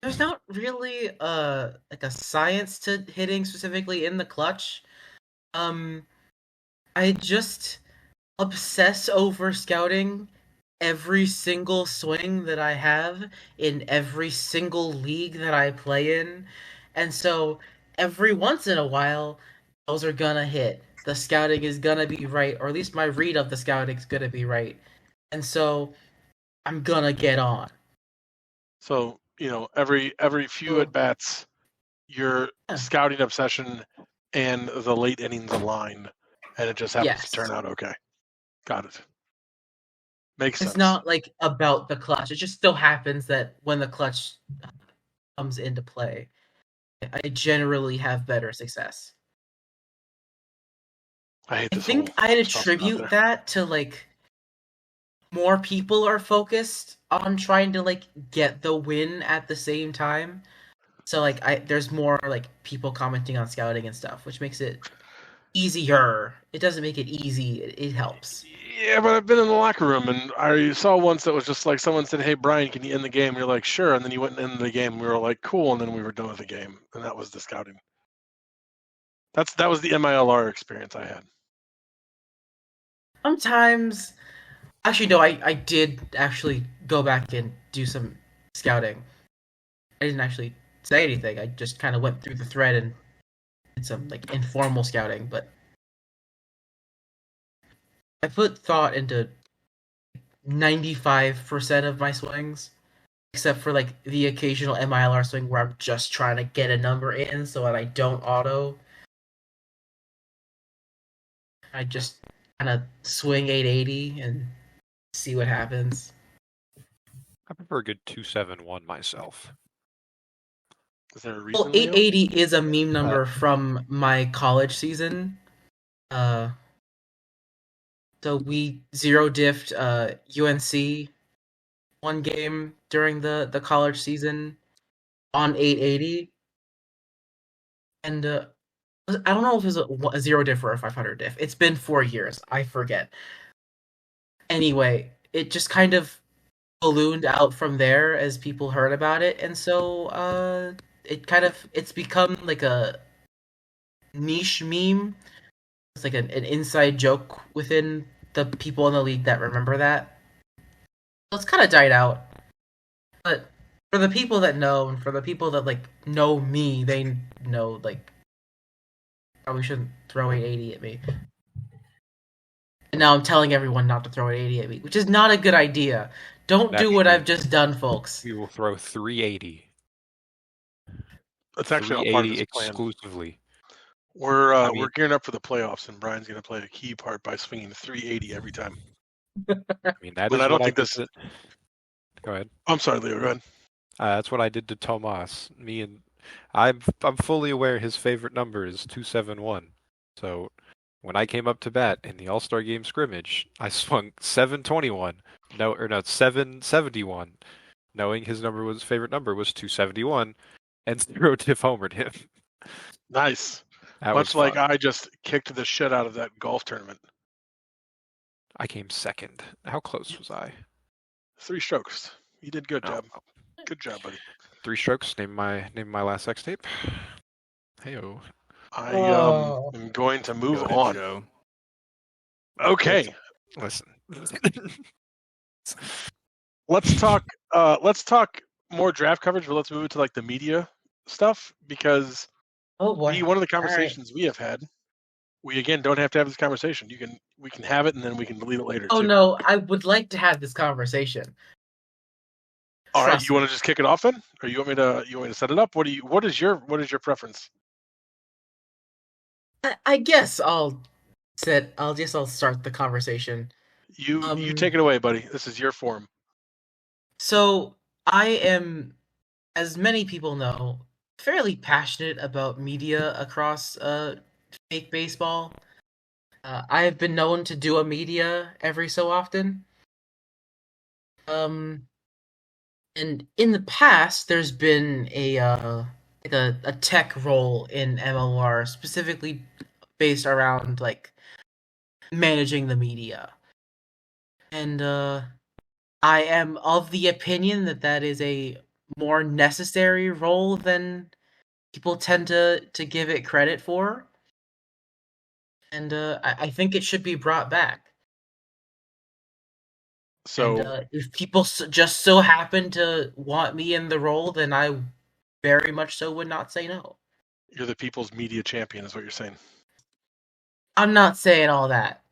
there's not really like a science to hitting specifically in the clutch. I just obsess over scouting every single swing that I have in every single league that I play in. And so every once in a while, those are gonna hit. The scouting is gonna be right, or at least my read of the scouting is gonna be right. And so I'm gonna get on. So, every few at bats, your scouting obsession and the late innings align, and it just happens to turn out okay. Got it. Makes sense. It's not like about the clutch. It just still happens that when the clutch comes into play, I generally have better success. I hate this think whole I'd stuff out attribute there. that to like more people are focused on trying to like get the win at the same time. So like there's more like people commenting on scouting and stuff, which makes it easier. It doesn't make it easy. It helps. Yeah, but I've been in the locker room, and I saw once that was just like someone said, "Hey, Brian, can you end the game?" You're like, "Sure," and then you went and ended the game. And we were like, "Cool," and then we were done with the game, and that was the scouting. That was the MILR experience I had. Sometimes, actually, no. I did actually go back and do some scouting. I didn't actually say anything. I just kind of went through the thread and did some like informal scouting, but I put thought into 95% of my swings, except for like the occasional MILR swing where I'm just trying to get a number in so that I don't auto. I just kind of swing 880 and see what happens. I prefer a good 271 myself. Is there a reason? Well, 880 is a meme number from my college season. So we zero diffed UNC one game during the college season on 880, and I don't know if it was a zero diff or a 500 diff. It's been 4 years. I forget. Anyway, it just kind of ballooned out from there as people heard about it, and so it's become like a niche meme. It's like an inside joke within the people in the league that remember that. So it's kind of died out. But for the people that know, and for the people that like know me, they know like probably shouldn't throw 880 at me. And now I'm telling everyone not to throw 880 at me, which is not a good idea. Don't do what I've just done, folks. We will throw 380. It's actually all part of his plan. Exclusively. We're gearing up for the playoffs, and Brian's going to play a key part by swinging 380 every time. I mean, that but is I don't what think I this. did. Go ahead. I'm sorry, Leo. Go ahead. That's what I did to Tomas. I'm fully aware his favorite number is 271. So When I came up to bat in the All-Star Game scrimmage, I swung 721. No, 771, knowing his favorite number was 271, and zero Tiff homered him. Nice. That Much was like fun. I just kicked the shit out of that golf tournament. I came second. How close was I? 3 strokes. You did good Oh, job. well, Good job, buddy. 3 strokes. Name my last sex tape. Heyo. I Oh. am going to move Go ahead, on. Joe. Okay, Listen. let's talk. Let's talk more draft coverage, but let's move it to like the media stuff because Oh boy. one of the All right. conversations we have had, we again don't have to have this conversation. We can have it and then we can delete it later. Oh too. no, I would like to have this conversation. All right, Trust you me. want to just kick it off then, or you want me to set it up? What is your preference? I guess I'll start the conversation. You take it away, buddy. This is your forum. So I am, as many people know, fairly passionate about media across fake baseball. I have been known to do a media every so often. And in the past, there's been a tech role in MLR specifically based around like managing the media, and I am of the opinion that that is a more necessary role than people tend to give it credit for, and I think it should be brought back. So And if people just so happen to want me in the role, then I very much so would not say no. you're the people's media champion, is what you're saying. I'm not saying all that.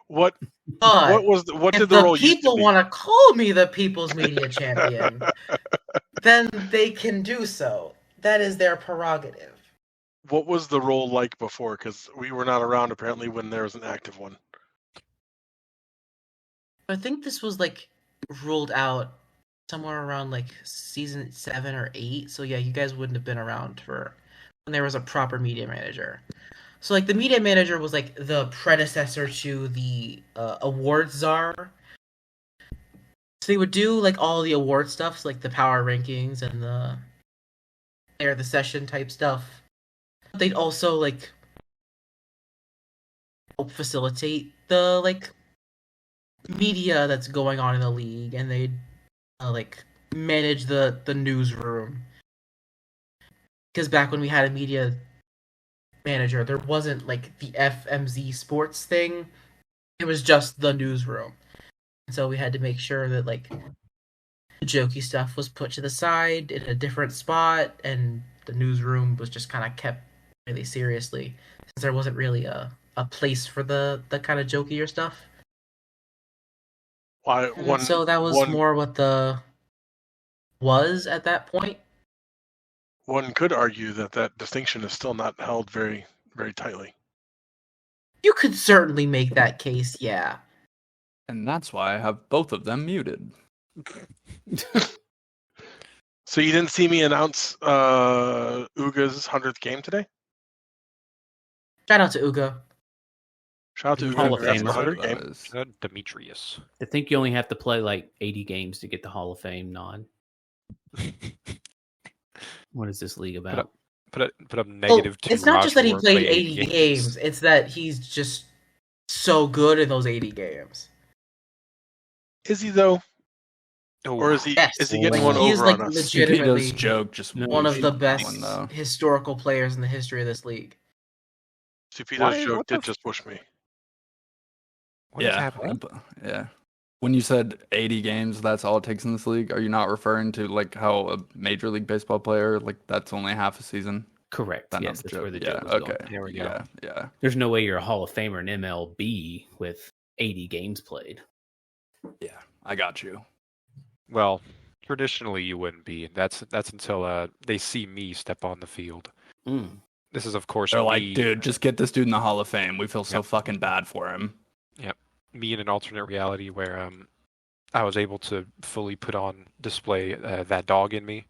what But what if did the the role used to people be? want to call me the people's media champion, then they can do so. That is their prerogative. What was the role like before? Because we were not around apparently when there was an active one. I think this was like ruled out somewhere around like season 7 or 8. So yeah, you guys wouldn't have been around for when there was a proper media manager. So like the media manager was like the predecessor to the awards czar. So they would do like all the award stuff, so, like the power rankings and the session type stuff. But they'd also like help facilitate the like media that's going on in the league, and they'd like manage the newsroom. Because back when we had a media manager, there wasn't like the FMZ sports thing. It was just the newsroom. So we had to make sure that like the jokey stuff was put to the side in a different spot, and the newsroom was just kind of kept really seriously, since there wasn't really a place for the kind of jokier stuff. So that was more what the was at that point. One could argue that distinction is still not held very, very tightly. You could certainly make that case, yeah. And that's why I have both of them muted. So you didn't see me announce Uga's 100th game today? Shout out to Uga. Shout out to Uga. Hall of Congrats on the Famer. 100th game. Demetrius. I think you only have to play like 80 games to get the Hall of Fame nod. What is this league about? Put up negative 2. It's not just that he Rashford played played 80 games. It's that he's just so good in those 80 games. Is he though? Oh, Or is he Yes. is he getting Like, one he is, over like, on us? legitimately Stupidest joke, just one of the bullshit best one, though. historical players in the history of this league. Stupido's joke did just push me. what is Yeah, happening? yeah. When you said 80 games, that's all it takes in this league. Are you not referring to like how a Major League Baseball player, like that's only half a season? Correct. That Yes, not that's joke. where the Yeah, joke was okay. going. There we go. Yeah, yeah. There's no way you're a Hall of Famer in MLB with 80 games played. Yeah, I got you. Well, traditionally you wouldn't be. That's until they see me step on the field. Mm. This is of course They're me, like, dude, just get this dude in the Hall of Fame. We feel so fucking bad for him. me in an alternate reality where I was able to fully put on display that dog in me.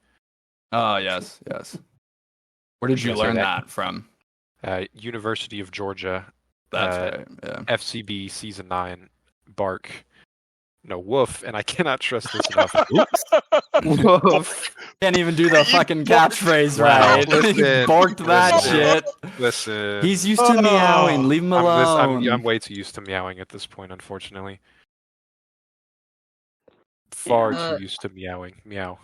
Oh, yes, yes. Where did you Yeah, so learn that- that from? University of Georgia. That's right. Yeah. FCB Season 9. Bark. No, woof, and I cannot stress this enough. Woof. Can't even do the fucking catchphrase Wow. right. Listen, He borked that listen. shit. Listen. He's used to meowing. Leave him alone. I'm way too used to meowing at this point, unfortunately. Far too used to meowing. Meow.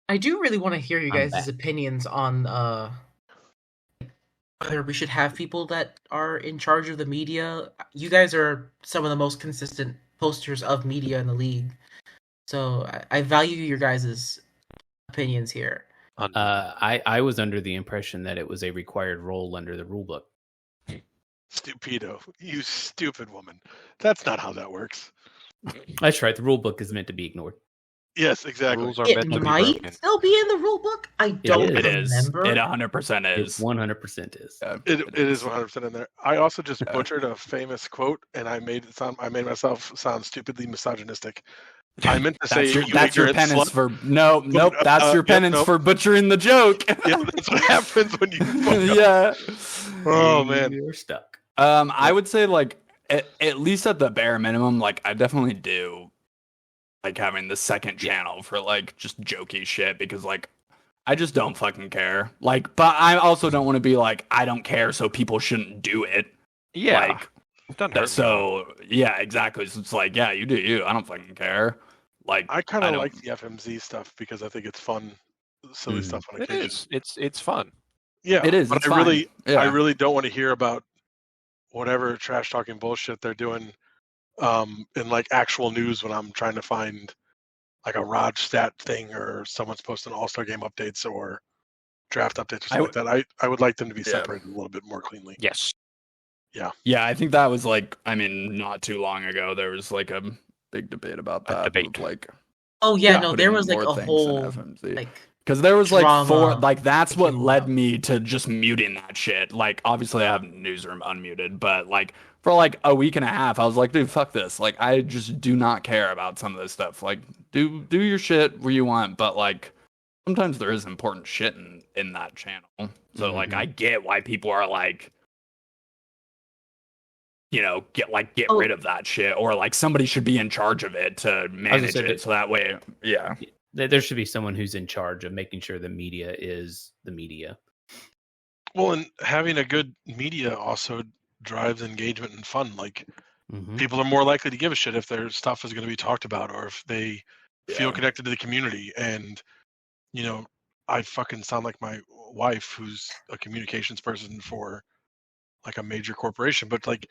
I do really want to hear you I'm guys' back. opinions on whether we should have people that are in charge of the media. You guys are some of the most consistent posters of media in the league, so I value your guys' opinions here. I was under the impression that it was a required role under the rulebook. Stupido. You stupid woman. That's not how that works. That's right. The rulebook is meant to be ignored. Yes, exactly. Rules are It meant to be might broken. still be in the rulebook. I don't It is. remember. It 100% It is. 100% is. Yeah, It is 100% in there. I also just Yeah. butchered a famous quote, and I made myself sound stupidly misogynistic. I meant to say That's your, you that's your ignorant penance slut. for nope. That's your Yep, penance nope. for butchering the joke. Yeah, that's what happens when you fuck up. Yeah. Oh man. You're stuck. I would say like at least at the bare minimum, like I definitely do like having the second channel for like just jokey shit because like I just don't fucking care. Like, but I also don't want to be like I don't care, so people shouldn't do it. Yeah. Like, Doesn't hurt me. so yeah, exactly. So it's like, yeah, you do you. I don't fucking care. Like, I kind I of don't- like the FMZ stuff because I think it's fun, silly stuff on It occasion. is. It's fun. Yeah, It is. But It's I fine. really, Yeah. I really don't want to hear about whatever trash talking bullshit they're doing in like actual news when I'm trying to find like a Raj stat thing or someone's posting All-Star game updates or draft updates or something like that. I would like them to be Yeah. separated a little bit more cleanly. Yes. Yeah, I think that was like, I mean, not too long ago, there was like a big debate about A that. debate. Of, like, Oh yeah, no, there putting was like more a things in whole FMZ. like Because there was like four, drama like that's that what came led about. me to just muting that shit. Like, obviously, I have Newsroom unmuted, but like for like a week and a half, I was like, dude, fuck this. Like, I just do not care about some of this stuff. Like, do your shit where you want, but like sometimes there is important shit in that channel. So like, I get why people are like, you know, get rid of that shit, or like somebody should be in charge of it to manage say it. that- So that way, yeah. There should be someone who's in charge of making sure the media is the media. Well, and having a good media also drives engagement and fun. Like people are more likely to give a shit if their stuff is going to be talked about or if they feel connected to the community. And you know, I fucking sound like my wife, who's a communications person for like a major corporation, but like,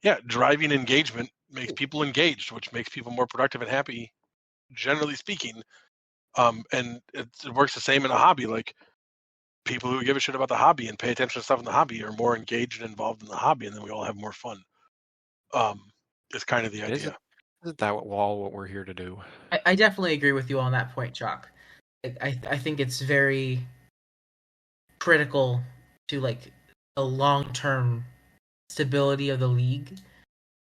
yeah, driving engagement makes people engaged, which makes people more productive and happy, generally speaking. And it works the same in a hobby. Like people who give a shit about the hobby and pay attention to stuff in the hobby are more engaged and involved in the hobby, and then we all have more fun. Is kind of the idea. Isn't that what we're here to do? I definitely agree with you on that point, Chalk. I think it's very critical to like the long-term stability of the league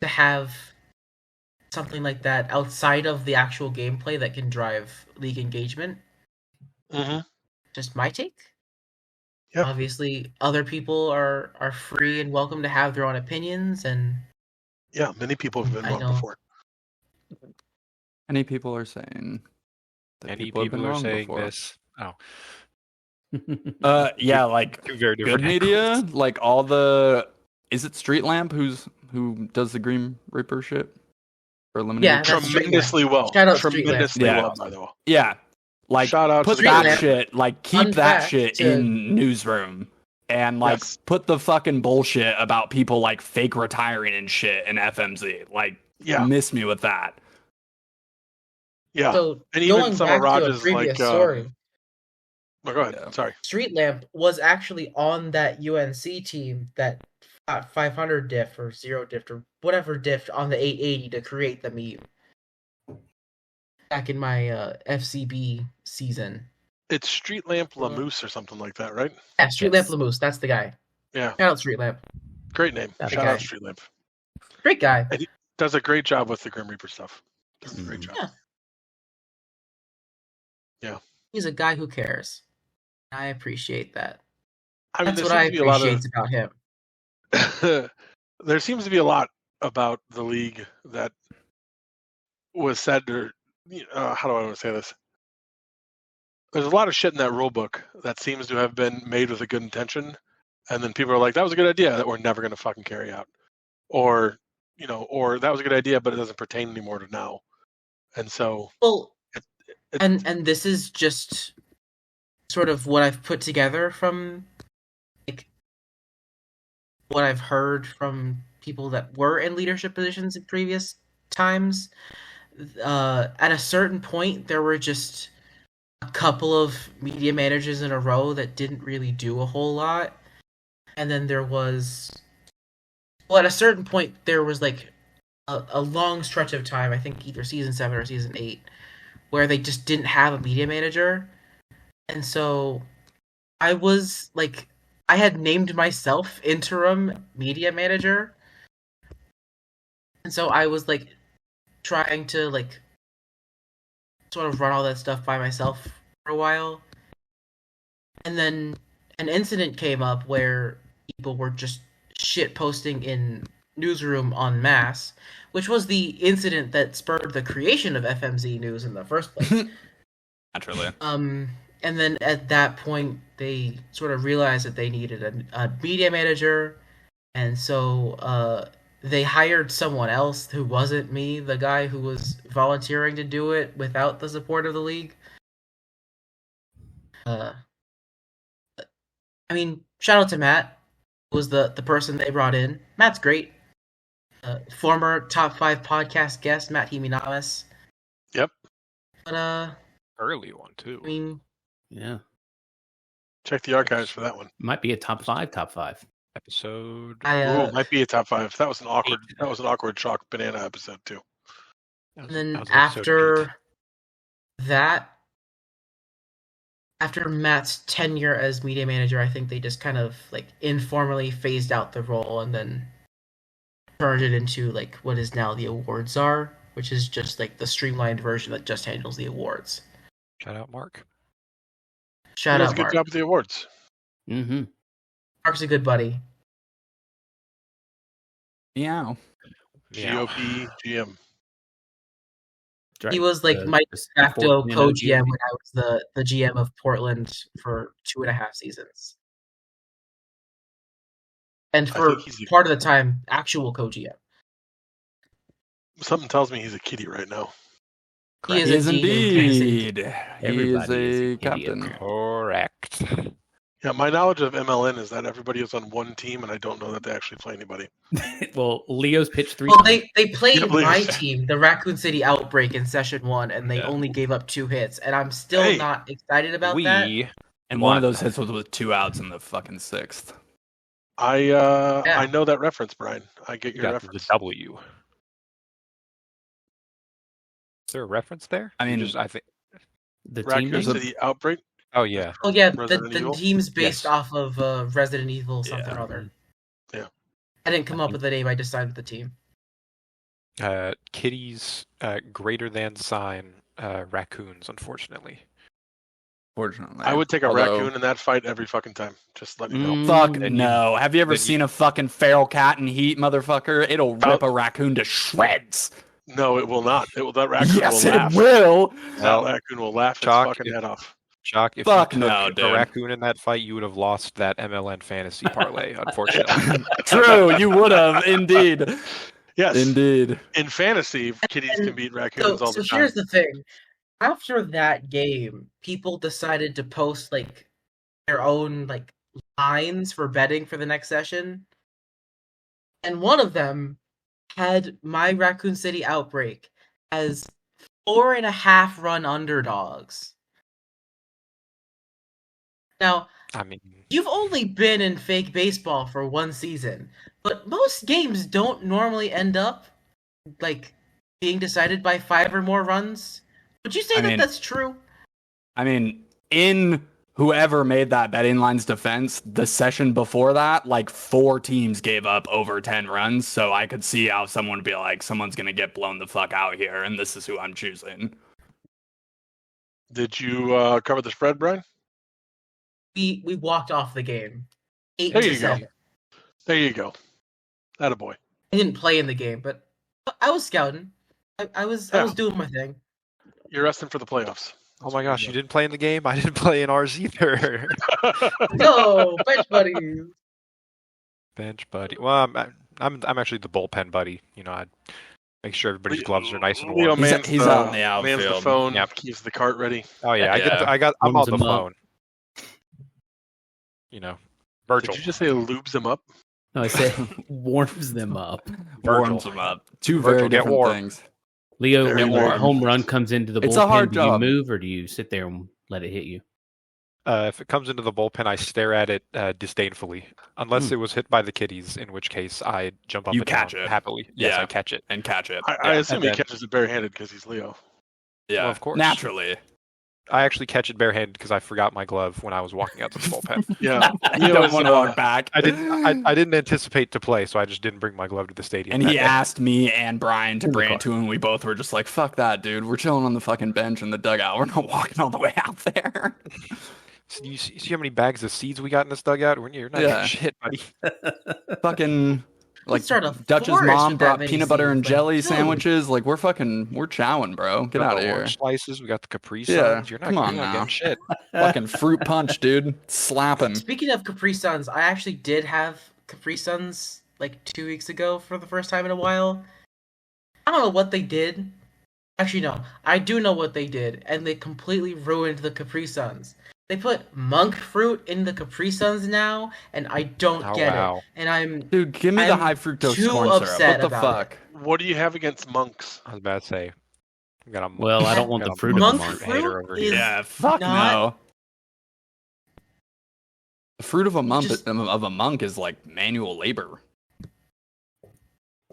to have something like that outside of the actual gameplay that can drive league engagement. Mm-hmm. Just my take. Yeah. Obviously, other people are free and welcome to have their own opinions, and Yeah, many people have been I wrong know. before. Many people are saying that Many people have been people are wrong saying before. this. Oh, Yeah, like two very good different media, angles. like all the. Is it Street Lamp who does the Green Reaper shit or eliminate? Yeah, that's Street Tremendously well. Shout out Street Lamp. Tremendously Yeah. well, by the way. Yeah, like Shout out to put the that Green Reaper. shit, like keep Fun that fact shit to- in Newsroom, and like Yes. put the fucking bullshit about people like fake retiring and shit in FMZ. Like, Yeah, miss me with that. yeah. So And even going some of back to a Raj's, previous like, story, oh, go ahead. Yeah. Sorry. Street Lamp was actually on that UNC team that got 500 diff or 0 diff or whatever diff on the 880 to create the meme. Back in my FCB season. It's Street Lamp Lamoose or something like that, right? Yeah, Street Yes. Lamp Lamoose, that's the guy. Yeah. Shout out Street Lamp. Great name. That Shout guy. out Street Lamp. Great guy. Does a great job with the Grim Reaper stuff. Does a great job. Yeah. Yeah. He's a guy who cares. I appreciate that. I mean, That's there what I seems to be a lot appreciate about him. of there seems to be a lot about the league that was said, or how do I want to say this? There's a lot of shit in that rule book that seems to have been made with a good intention, and then people are like, "That was a good idea that we're never going to fucking carry out," or or that was a good idea, but it doesn't pertain anymore to now. And so, Well, it, it, and this is just sort of what I've put together from like what I've heard from people that were in leadership positions in previous times. At a certain point, there were just a couple of media managers in a row that didn't really do a whole lot, and then there was, well, at a certain point, there was like a long stretch of time. I think either season 7 or season 8, where they just didn't have a media manager, and so I was like, I had named myself interim media manager, and so I was like trying to like sort of run all that stuff by myself for a while. And then an incident came up where people were just shit posting in newsroom en masse, which was the incident that spurred the creation of FMZ News in the first place. Naturally. And then at that point, they sort of realized that they needed a media manager, and so they hired someone else who wasn't me, the guy who was volunteering to do it without the support of the league. I mean, shout out to Matt, who was the person they brought in. Matt's great. Former top 5 podcast guest, Matt Himinamis. Yep. But Early one too. I mean, Yeah. check the archives for that one. Might be a top 5. Episode. Ooh, might be a top 5. That was an awkward shock banana episode too. and then after that, after Matt's tenure as media manager, I think they just kind of like informally phased out the role and then turned it into like what is now the awards are, which is just like the streamlined version that just handles the awards. Shout out Mark. Shout He does out a good Mark. job with the awards. Mm-hmm. Mark's a good buddy. Meow. GOP GM. He was like my de facto co-GM when I was the GM of Portland for 2.5 seasons. And for part of the time, actual co-GM. Something tells me he's a kitty right now. He is indeed. Everybody he is is a a kitty captain. up there. Correct. Yeah, my knowledge of MLN is that everybody is on one team, and I don't know that they actually play anybody. Well, Leo's pitched 3 Well, times. they played Yeah, my please. team, the Raccoon City Outbreak, in session 1, and they Yeah. only gave up 2 hits, and I'm still not excited about that. And one of those hits was with 2 outs in the fucking 6th. I know that reference, Brian. I get You your got reference. the W. Is there a reference there? I mean, I think The team Raccoon name? City Outbreak. Oh yeah. Oh yeah, Resident the Evil? team's based Yes. off of Resident Evil something or other. Yeah. I didn't come up with the name, I decided the team. Kitties greater than sign raccoons, unfortunately. Fortunately. I would take a Although- raccoon in that fight every fucking time. Just let you know. Fuck Then you- no. Have you ever then you- seen a fucking feral cat in heat, motherfucker? It'll rip a raccoon to shreds. No, it will not. That raccoon Yes, will it laugh. will. That raccoon will laugh its Chalk, fucking head off. Shock, if Fuck you took no, a dude. raccoon in that fight, you would have lost that MLN fantasy parlay, unfortunately. True, you would have, indeed. Yes. Indeed. In fantasy, kitties can beat raccoons all So the time. here's the thing. After that game, people decided to post like their own like lines for betting for the next session. And one of them had my Raccoon City Outbreak as 4.5 run underdogs. Now, I mean, you've only been in fake baseball for 1 season, but most games don't normally end up like being decided by 5 or more runs. Would you say that's true? I mean, in whoever made that betting line's defense, the session before that, like 4 teams gave up over 10 runs. So I could see how someone would be like, someone's going to get blown the fuck out here, and this is who I'm choosing. Did you cover the spread, Brian? We walked off the game. 8 There to you go. 7. There you go. Attaboy. I didn't play in the game, but I was scouting. I was doing my thing. You're resting for the playoffs. Oh my gosh, you didn't play in the game? I didn't play in ours either. Go, bench buddies. Bench buddy. Well, I'm actually the bullpen buddy. You know, I make sure everybody's gloves are nice and Leo warm. He's out in the mans the outfield. phone, Yep. keeps the cart ready. Oh yeah, Yeah. I'm Warms on the them up. phone. You know, Virgil. Did you just say lubes them up? No, I said warms them up. Warms them up. Two Virgil, very get different warm. things. Leo, Very when warm. a home run comes into the It's a bullpen, hard do you job. move or do you sit there and let it hit you? If it comes into the bullpen, I stare at it disdainfully, unless it was hit by the kitties, in which case I jump up You and catch down it. happily. Yes, Yeah. I catch it. And catch it. I Yeah. assume he and then- catches it barehanded because he's Leo. Yeah, Well, of course. naturally. I actually catch it barehanded because I forgot my glove when I was walking out to the bullpen. Yeah. You Leo don't is, want to walk back. I didn't anticipate to play, so I just didn't bring my glove to the stadium. And that he day. asked me and Brian to In the bring car. it to him, and we both were just like, fuck that, dude. We're chilling on the fucking bench in the dugout. We're not walking all the way out there. So you see how many bags of seeds we got in this dugout? You're not Yeah. getting shit, buddy. Fucking, like, start a Dutch's forest mom with that brought many peanut butter and seeds, like, jelly dude. sandwiches. Like, we're chowing, bro. Get We got out of the here. orange slices. We got the Capri Yeah, Suns. You're not, come on you're not now. getting shit. Fucking fruit punch, dude. Slapping. Speaking of Capri Suns, I actually did have Capri Suns like 2 weeks ago for the first time in a while. I don't know what they did. Actually, no. I do know what they did, and they completely ruined the Capri Suns. They put monk fruit in the Capri Suns now, and I don't Oh, get wow. it. And I'm Dude, give me the I'm high fructose too corn syrup. upset What the about fuck? What do you have against monks? I was about to say. We got a Well, I don't want got the a fruit of a monk monk. fruit hater over is here. Yeah, fuck not- no. The fruit of a monk Just- is like manual labor.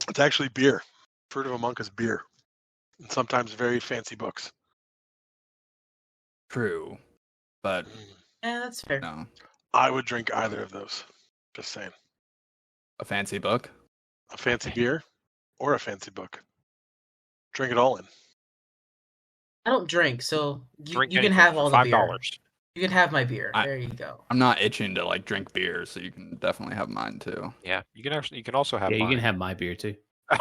It's actually beer. Fruit of a monk is beer. And sometimes very fancy books. True, but Yeah, that's fair. no, I would drink either of those. Just saying. a fancy book. A fancy beer or a fancy book. Drink it all in. I don't drink, so you Drink can anything have for all the beer. $5. You can have my beer. I- There you go. I'm not itching to like drink beer, so you can definitely have mine too. Yeah, you can also have Yeah, you mine. can have my beer too. All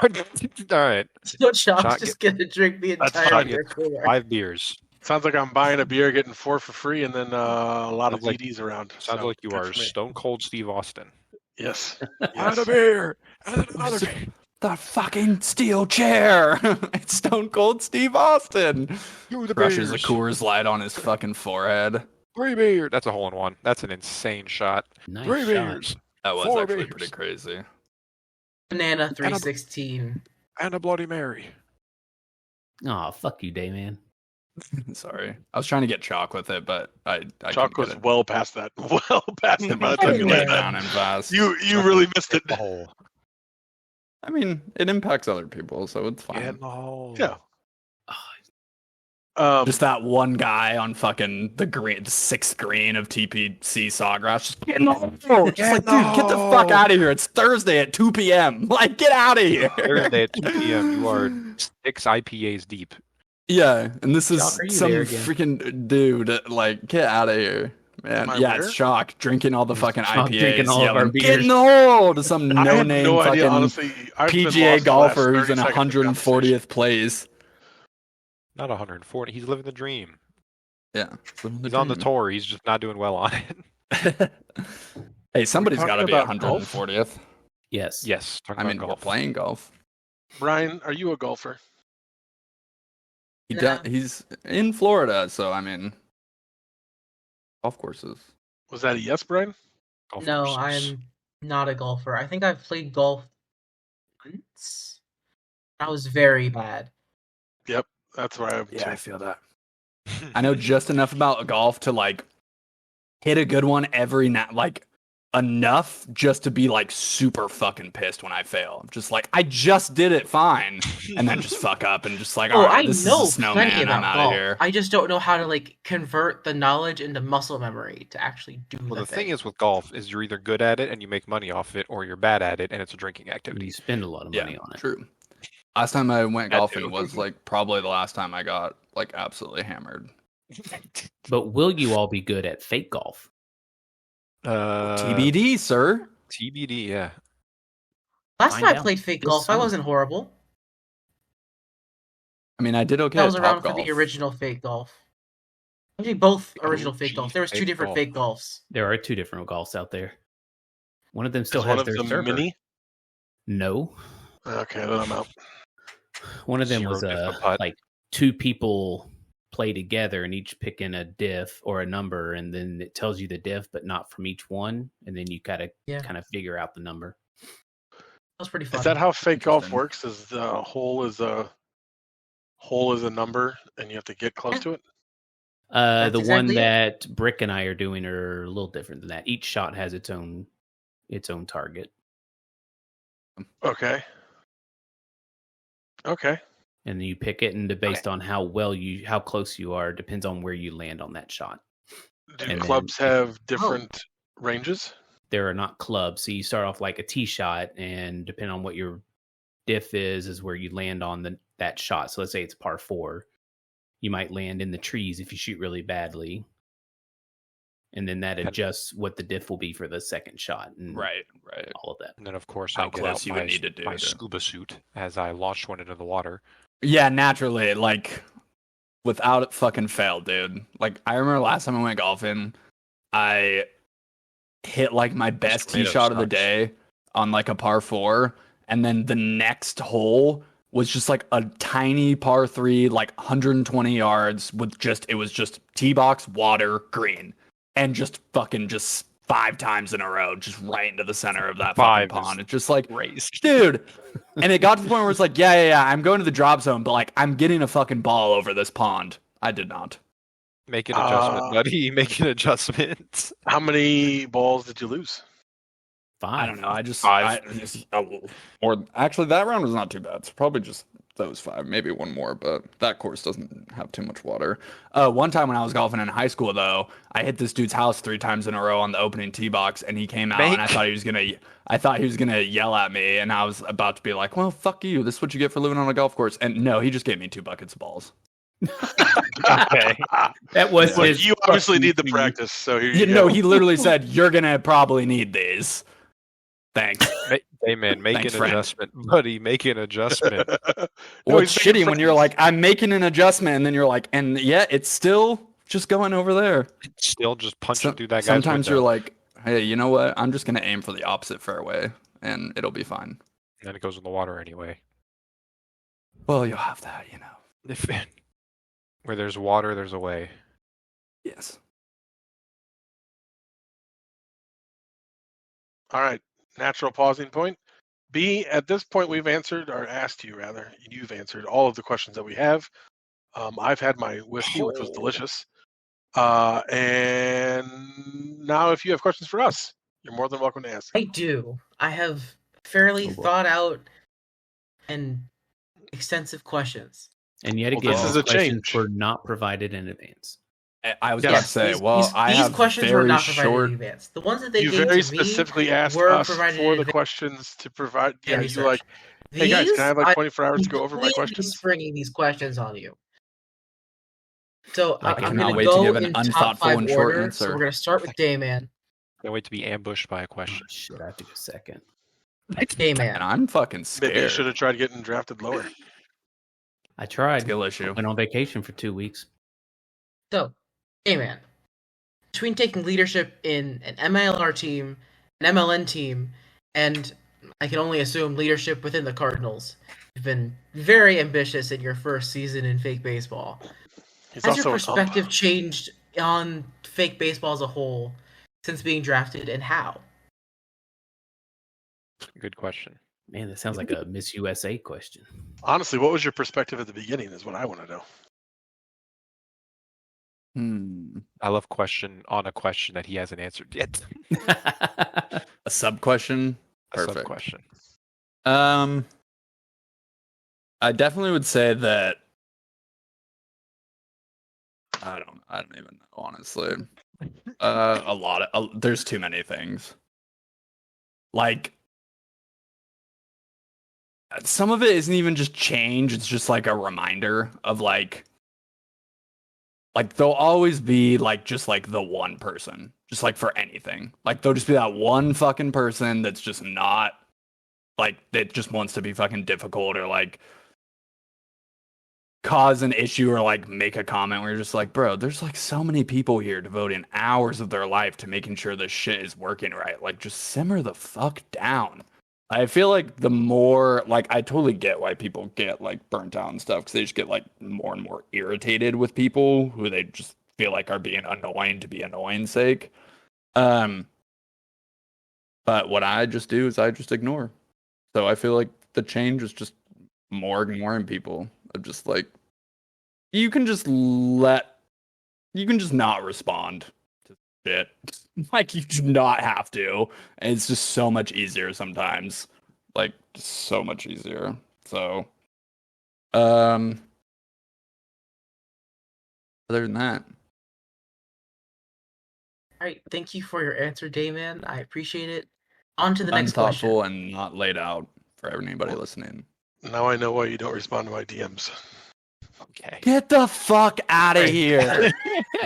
right, So Sean's Shot, just gonna drink the That's entire fine. beer cooler. 5 beers. Sounds like I'm buying a beer, getting 4 for free, and then a lot of Sounds like- TDs around. Sounds So, like you good are for me. Stone Cold Steve Austin. Yes. And Yes. a beer. And another beer. The fucking steel chair. It's Stone Cold Steve Austin. Do the Crushes a beers. Coors Light on his fucking forehead. 3 beers. That's a hole in one. That's an insane shot. Nice 3 shot. beers. That was 4 actually beers. pretty crazy. Banana 316. And a Bloody Mary. Oh, fuck you, Dayman. Sorry, I was trying to get chalk with it, but I Chalk couldn't was get it. well past that. Well past it by the time Hey, you man. laid down that. and fast. You really missed it. Hit the hole. I mean, it impacts other people, so it's fine. Get in the hole. Yeah. Just that one guy on fucking the 6th green of TPC Sawgrass. Just get in the hole. Just like, dude, get the fuck out of here. It's Thursday at 2 p.m. Like, get out of here. Thursday at 2 p.m. You are 6 IPAs deep. Yeah, and this is Shock, are you some there again? freaking dude. Like, get out of here, man. Am I Yeah, where? it's Shock drinking all the fucking Shock IPAs, drinking all of our yelling, "Get in beers." the hole!" to some I have no-name no fucking idea, honestly. I've been lost PGA the golfer last who's in 30 seconds of the 140th place. Not 140. He's living the dream. Yeah, He's on the tour. He's just not doing well on it. Hey, somebody's got to talking be about golf? 140th. Yes. Yes. Talking I about mean, we're golf. playing golf. Brian, are you a golfer? Nah. He's in Florida, so I mean, golf courses. Was that a yes, Brian? Golf No, courses. I'm not a golfer. I think I've played golf once. I was very bad. That's where I'm Yeah, I feel that. I know just enough about golf to like hit a good one every night, like enough just to be like super fucking pissed when I fail. Just like I just did it fine, and then just fuck up and just like, Oh, all right, I this know is a snowman. plenty I'm about out golf. of here. I just don't know how to like convert the knowledge into muscle memory to actually do Well, the the thing is with golf is you're either good at it and you make money off it, or you're bad at it and it's a drinking activity. You spend a lot of Yeah, money on it. true. Last time I went That golfing too. was like probably the last time I got like absolutely hammered. But will you all be good at fake golf? TBD, sir. TBD, yeah. Last Find time I out played fake this golf, I summer. wasn't horrible. I mean, I did okay That at was around Top for Golf. the original fake golf. Actually, both original fake OG golf. There was two fake different golf. fake golfs. There are two different golfs out there. One of them still Is has one of their them server. mini? No. Okay, then I'm out. One of them Zero was diff and putt. like two people play together and each pick in a diff or a number, and then it tells you the diff, but not from each one, and then you gotta kind of figure out the number. That was pretty fun. Is that how fake golf Interesting. works? Is the hole is a number, and you have to get close to it? The one exactly it. that Brick and I are doing are a little different than that. Each shot has its own target. Okay. Okay. And then you pick it, and based on how close you are, depends on where you land on that shot. Do And clubs then- have different ranges? There are not clubs, so you start off like a tee shot, and depending on what your diff is where you land on that shot. So let's say it's par 4, you might land in the trees if you shoot really badly, and then that adjusts what the diff will be for the second shot, and Right. all of that. And then, of course, How I get close out you would need to do my to- scuba suit as I launched one into the water. Yeah, naturally, like without it fucking fail, dude. Like I remember last time I went golfing, I hit like my best tee tomato shot of the sucks. day on like a par 4, and then the next hole was just like a tiny par 3, like 120 yards with it was just tee box, water, green, and just 5 times in a row, just right into the center of that fucking 5 is pond. It's just like, Raised. dude. And it got to the point where it's like, yeah, I'm going to the drop zone, but like I'm getting a fucking ball over this pond. I did not. Make an adjustment, buddy. Make an adjustment. How many balls did you lose? 5. I don't know. I just, 5. or actually, that round was not too bad. It's probably just those 5, maybe one more, but that course doesn't have too much water. One time when I was golfing in high school, though, I hit this dude's house 3 times in a row on the opening tee box, and he came out, and I thought he was gonna yell at me, and I was about to be like, "Well, fuck you. This is what you get for living on a golf course." And no, he just gave me 2 buckets of balls. Okay. That was Like, his you obviously fucking need the thing. practice, so here You you know, go. he literally said, "You're gonna probably need these." Thanks. Hey man, make Thanks, an friend. adjustment, buddy. Make an adjustment. Well, he's it's making shitty when you're friends. like, I'm making an adjustment, and then you're like, and yeah, it's still just going over there. Still just punching through that guy's Sometimes window. you're like, hey, you know what? I'm just gonna aim for the opposite fairway, and it'll be fine. And then it goes in the water anyway. Well, you'll have that, you know. If where there's water, there's a way. Yes. All right. Natural pausing point. B, at this point, we've answered, or asked you rather, you've answered all of the questions that we have. I've had my whiskey, which was delicious. And now if you have questions for us, you're more than welcome to ask. I do. I have fairly Oh, boy. thought out and extensive questions. And yet Well, again, this is these a questions change. were not provided in advance. I was Yes, about to say, I these have questions very were not provided short. in advance. The ones that they You gave very to me specifically asked were us provided for in the advance. questions to provide. Yeah, you research. like, hey guys, These, can I have like I'm 24 hours to go over my completely questions? springing these questions on you. So Like, I'm cannot going to wait to go give an in top unthoughtful 5 and short order. answer. So we're going to start with Dayman. Can't wait to be ambushed by a Oh, question. shit, I have to go second. And Dayman. I'm fucking Maybe you scared. should have tried getting drafted lower. I tried. Skill issue. Went on vacation for 2 weeks. So, Dayman. Between taking leadership in an MLR team, an MLN team, and I can only assume leadership within the Cardinals, you've been very ambitious in your first season in fake baseball. He's Has your also an ump. perspective changed on fake baseball as a whole since being drafted, and how? Good question. Man, that sounds like a Miss USA question. Honestly, what was your perspective at the beginning is what I want to know. I love question on a question that he hasn't answered yet. A sub question. A sub Perfect. question. I definitely would say that I don't even know, honestly. There's too many things. Like some of it isn't even just change, it's just like a reminder of like like there'll always be like just like the one person, just like for anything. Like there'll just be that one fucking person that's just not like that just wants to be fucking difficult or like cause an issue or like make a comment where you're just like, bro, there's like so many people here devoting hours of their life to making sure this shit is working right. Like just simmer the fuck down. I feel like the more like I totally get why people get like burnt out and stuff because they just get like more and more irritated with people who they just feel like are being annoying to be annoying sake. But what I just do is I just ignore. So I feel like the change is just more ignoring people. Of just like you can just not respond to shit. Like you do not have to. And it's just so much easier sometimes. Like so much easier. So other than that. All right, thank you for your answer, Dayman. I appreciate it. On to the next question. Unthoughtful and not laid out for anybody listening. Now I know why you don't respond to my DMs. Okay. Get the fuck out of here.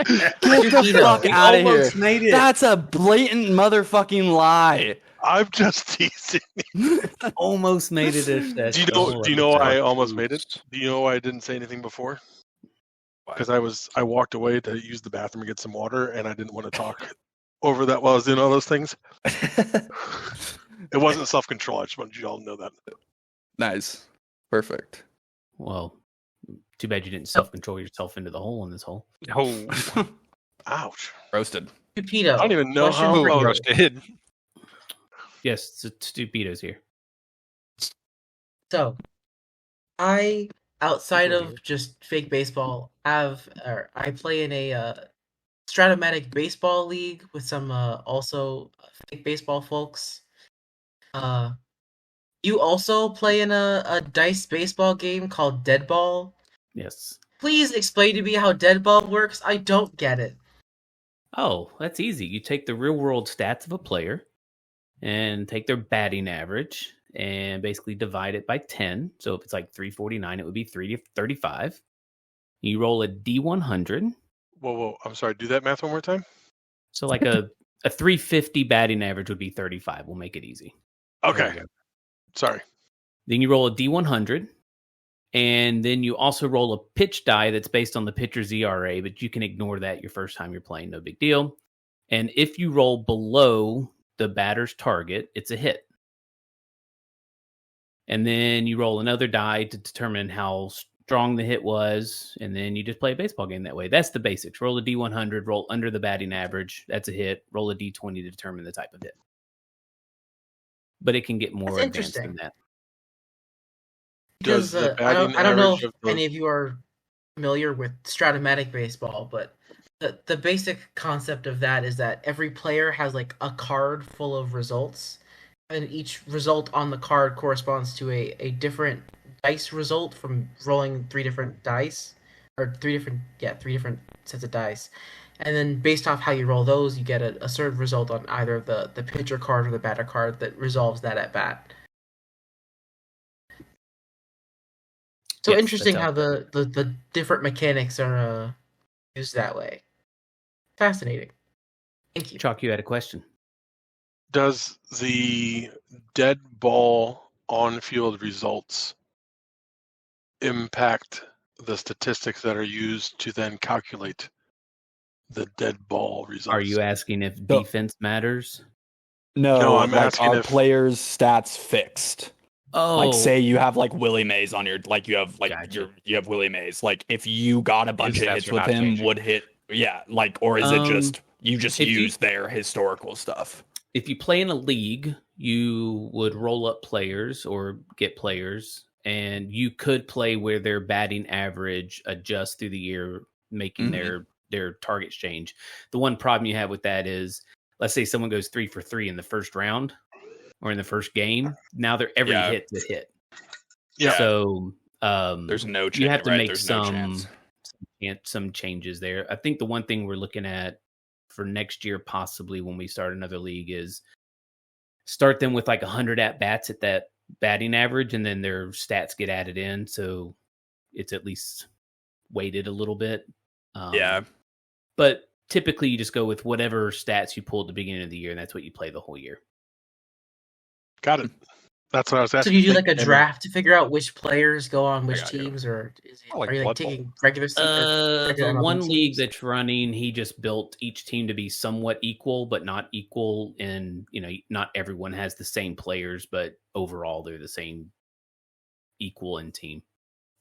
Get the fuck We out of here. almost made it. That's a blatant motherfucking lie. I'm just teasing. Almost made it. If that's Do you know why I almost made it? Do you know why I didn't say anything before? Because I walked away to use the bathroom and get some water, and I didn't want to talk over that while I was doing all those things. It wasn't self-control. I just wanted you all to know that. Nice. Perfect. Well, too bad you didn't self-control yourself into the hole in this hole. Oh, Ouch. Roasted. Stupito. I don't even know Question how. for you. roasted. Yes, Stupido's here. So, I outside of just fake baseball I play in a Stratomatic baseball league with some also fake baseball folks. You also play in a dice baseball game called Dead Ball. Yes. Please explain to me how Dead Ball works. I don't get it. Oh, that's easy. You take the real world stats of a player and take their batting average and basically divide it by 10. So if it's like 349, it would be 335. You roll a D100. Whoa. I'm sorry. Do that math one more time. So like a 350 batting average would be 35. We'll make it easy. Okay. Sorry. Then you roll a D100. And then you also roll a pitch die that's based on the pitcher's ERA, but you can ignore that your first time you're playing, no big deal. And if you roll below the batter's target, it's a hit. And then you roll another die to determine how strong the hit was, and then you just play a baseball game that way. That's the basics. Roll a D100, roll under the batting average, that's a hit. Roll a D20 to determine the type of hit. But it can get more advanced than that. Because I don't know if any of you are familiar with Stratomatic baseball, but the basic concept of that is that every player has like a card full of results, and each result on the card corresponds to a different dice result from rolling three different sets of dice. And then based off how you roll those, you get a certain result on either the pitcher card or the batter card that resolves that at bat. So yes, interesting how the different mechanics are used that way. Fascinating. Thank you. Chalk, you had a question. Does the dead ball on-field results impact the statistics that are used to then calculate the dead ball results? Are you asking if defense matters? No, I'm asking if players' stats fixed. Oh, like say you have like Willie Mays on your you have Willie Mays. Like if you got a bunch of hits with him, changing. Would hit or is it just you just use their historical stuff? If you play in a league, you would roll up players or get players, and you could play where their batting average adjusts through the year, making their targets change. The one problem you have with that is, let's say someone goes 3 for 3 in the first round or in the first game. Now they're every hit's a hit. Yeah. So there's no chance. You have to make there's some changes there. I think the one thing we're looking at for next year, possibly when we start another league, is start them with like 100 at bats at that batting average, and then their stats get added in, so it's at least weighted a little bit. Yeah. But typically, you just go with whatever stats you pulled at the beginning of the year, and that's what you play the whole year. Got it. That's what I was So asking. you do like a And draft to figure out which players go on which got you. teams, or like are you Blood taking regular season? The MLB one league teams? that's running, he just built each team to be somewhat equal, but not equal. And not everyone has the same players, but overall they're the same, equal in team,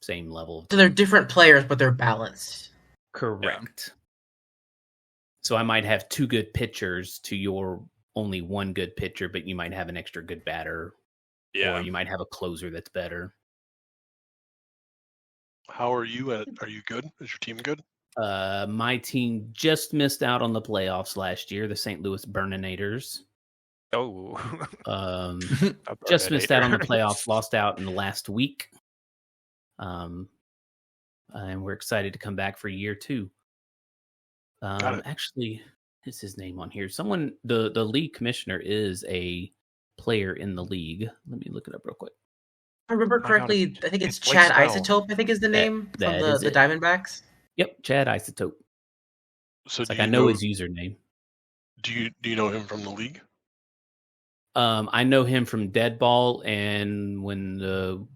same level. So they're different players, but they're balanced. Correct. So I might have 2 good pitchers to your only 1 good pitcher, but you might have an extra good batter. Yeah. Or you might have a closer that's better. how are you at? Are you good? Is your team good? My team just missed out on the playoffs last year, the St. Louis Burninators. Oh, Just missed out on the playoffs, lost out in the last week. And we're excited to come back for year 2. Got it. Actually, is his name on here? Someone, the league commissioner is a player in the league. Let me look it up real quick. If I remember God, correctly, I think it's it's Blake Chad Snell. Isotope, I think is the name from that the is it. Diamondbacks. Yep, Chad Isotope. So It's do like you I know his username. Do you know him from the league? I know him from Dead Ball, and when the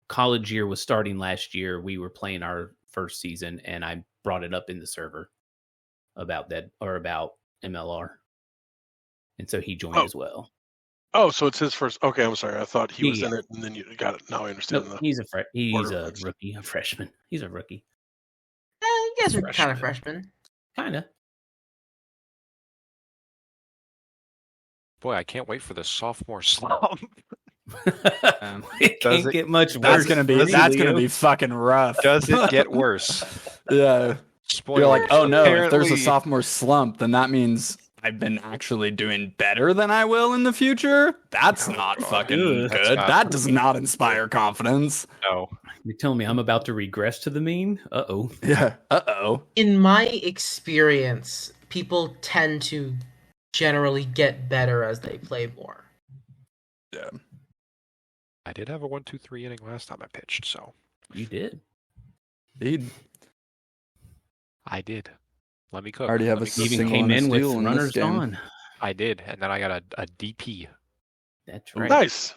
college year was starting last year, we were playing our first season, and I brought it up in the server about MLR, and so he joined as well. Oh, so it's his first. Okay, I'm sorry. I thought he was Yeah. in it, and then you got it. Now I understand. Nope, he's a order. rookie, a freshman. He's a rookie, You guys are kind of Freshman. freshmen. kind of. boy, I can't wait for the sophomore slump. It Does can't it- get much worse. That's gonna be Leo. fucking rough. Does it get worse? Yeah. Spoiler. You're like, oh no, if there's a Apparently- sophomore slump, then that means I've been actually doing better than I will in the future. That's Oh, not God. fucking Ugh. That's good. not- That does not inspire confidence. No. You're telling me I'm about to regress to the mean? Uh-oh. Yeah. Uh-oh. In my experience, people tend to generally get better as they play more. Yeah. I did have a 1-2-3 inning last time I pitched, so You did. He'd I did. Let me cook. already have Let a me You cook. even single came and a in with steal in this runners game. on. I did, and then I got a DP, That's right. Nice.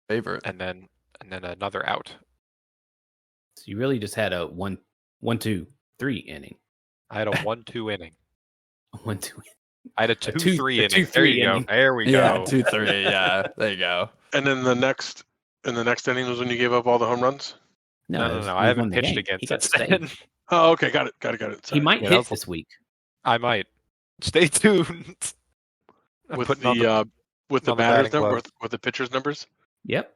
favorite. and then another out. So you really just had a 1, 2, 3 inning. I had a 1-2 inning. 1, 2. I had a 2-3 inning. There 2-3 you go. inning. There we Yeah, go. 2-3. Yeah, there you go. And then the next inning was when you gave up all the home runs. No, it was- I we haven't won the pitched game. against He got it. to stay. then. Oh, okay, got it. He Sorry. might Yeah, hit that's- this week. I might. Stay tuned. I'm with putting on the with the on the batters batting number, glove. with the pitchers numbers. Yep.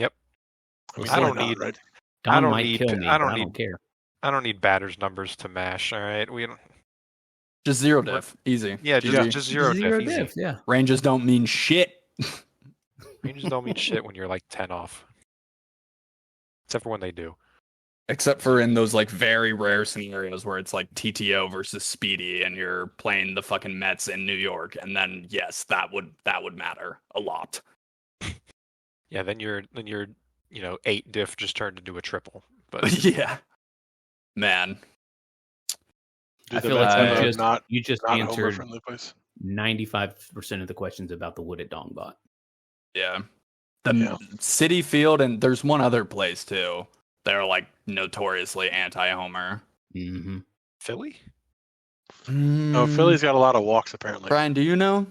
I, mean, I don't why not, need- right. Don don't might need- kill me, I but don't I need- don't care. I don't need batters numbers to mash. All right, we don't. Just zero diff. Easy. Yeah, Yeah. just zero diff. Easy. diff, yeah. Ranges don't mean shit. Ranges don't mean shit when you're like 10 off. Except for when they do. Except for in those like very rare scenarios where it's like TTO versus Speedy and you're playing the fucking Mets in New York, and then yes, that would matter a lot. Yeah, then your 8 diff just turned into a triple. But Yeah. Man. Do I the feel like Mets you have a just- You just not homer answered friendly place. 95% of the questions about the Wooded Dongbot. Yeah. The Yeah. City Field, and there's one other place too. They're like notoriously anti-homer. Mm-hmm. Philly? No, Philly's got a lot of walks apparently. Brian, do you know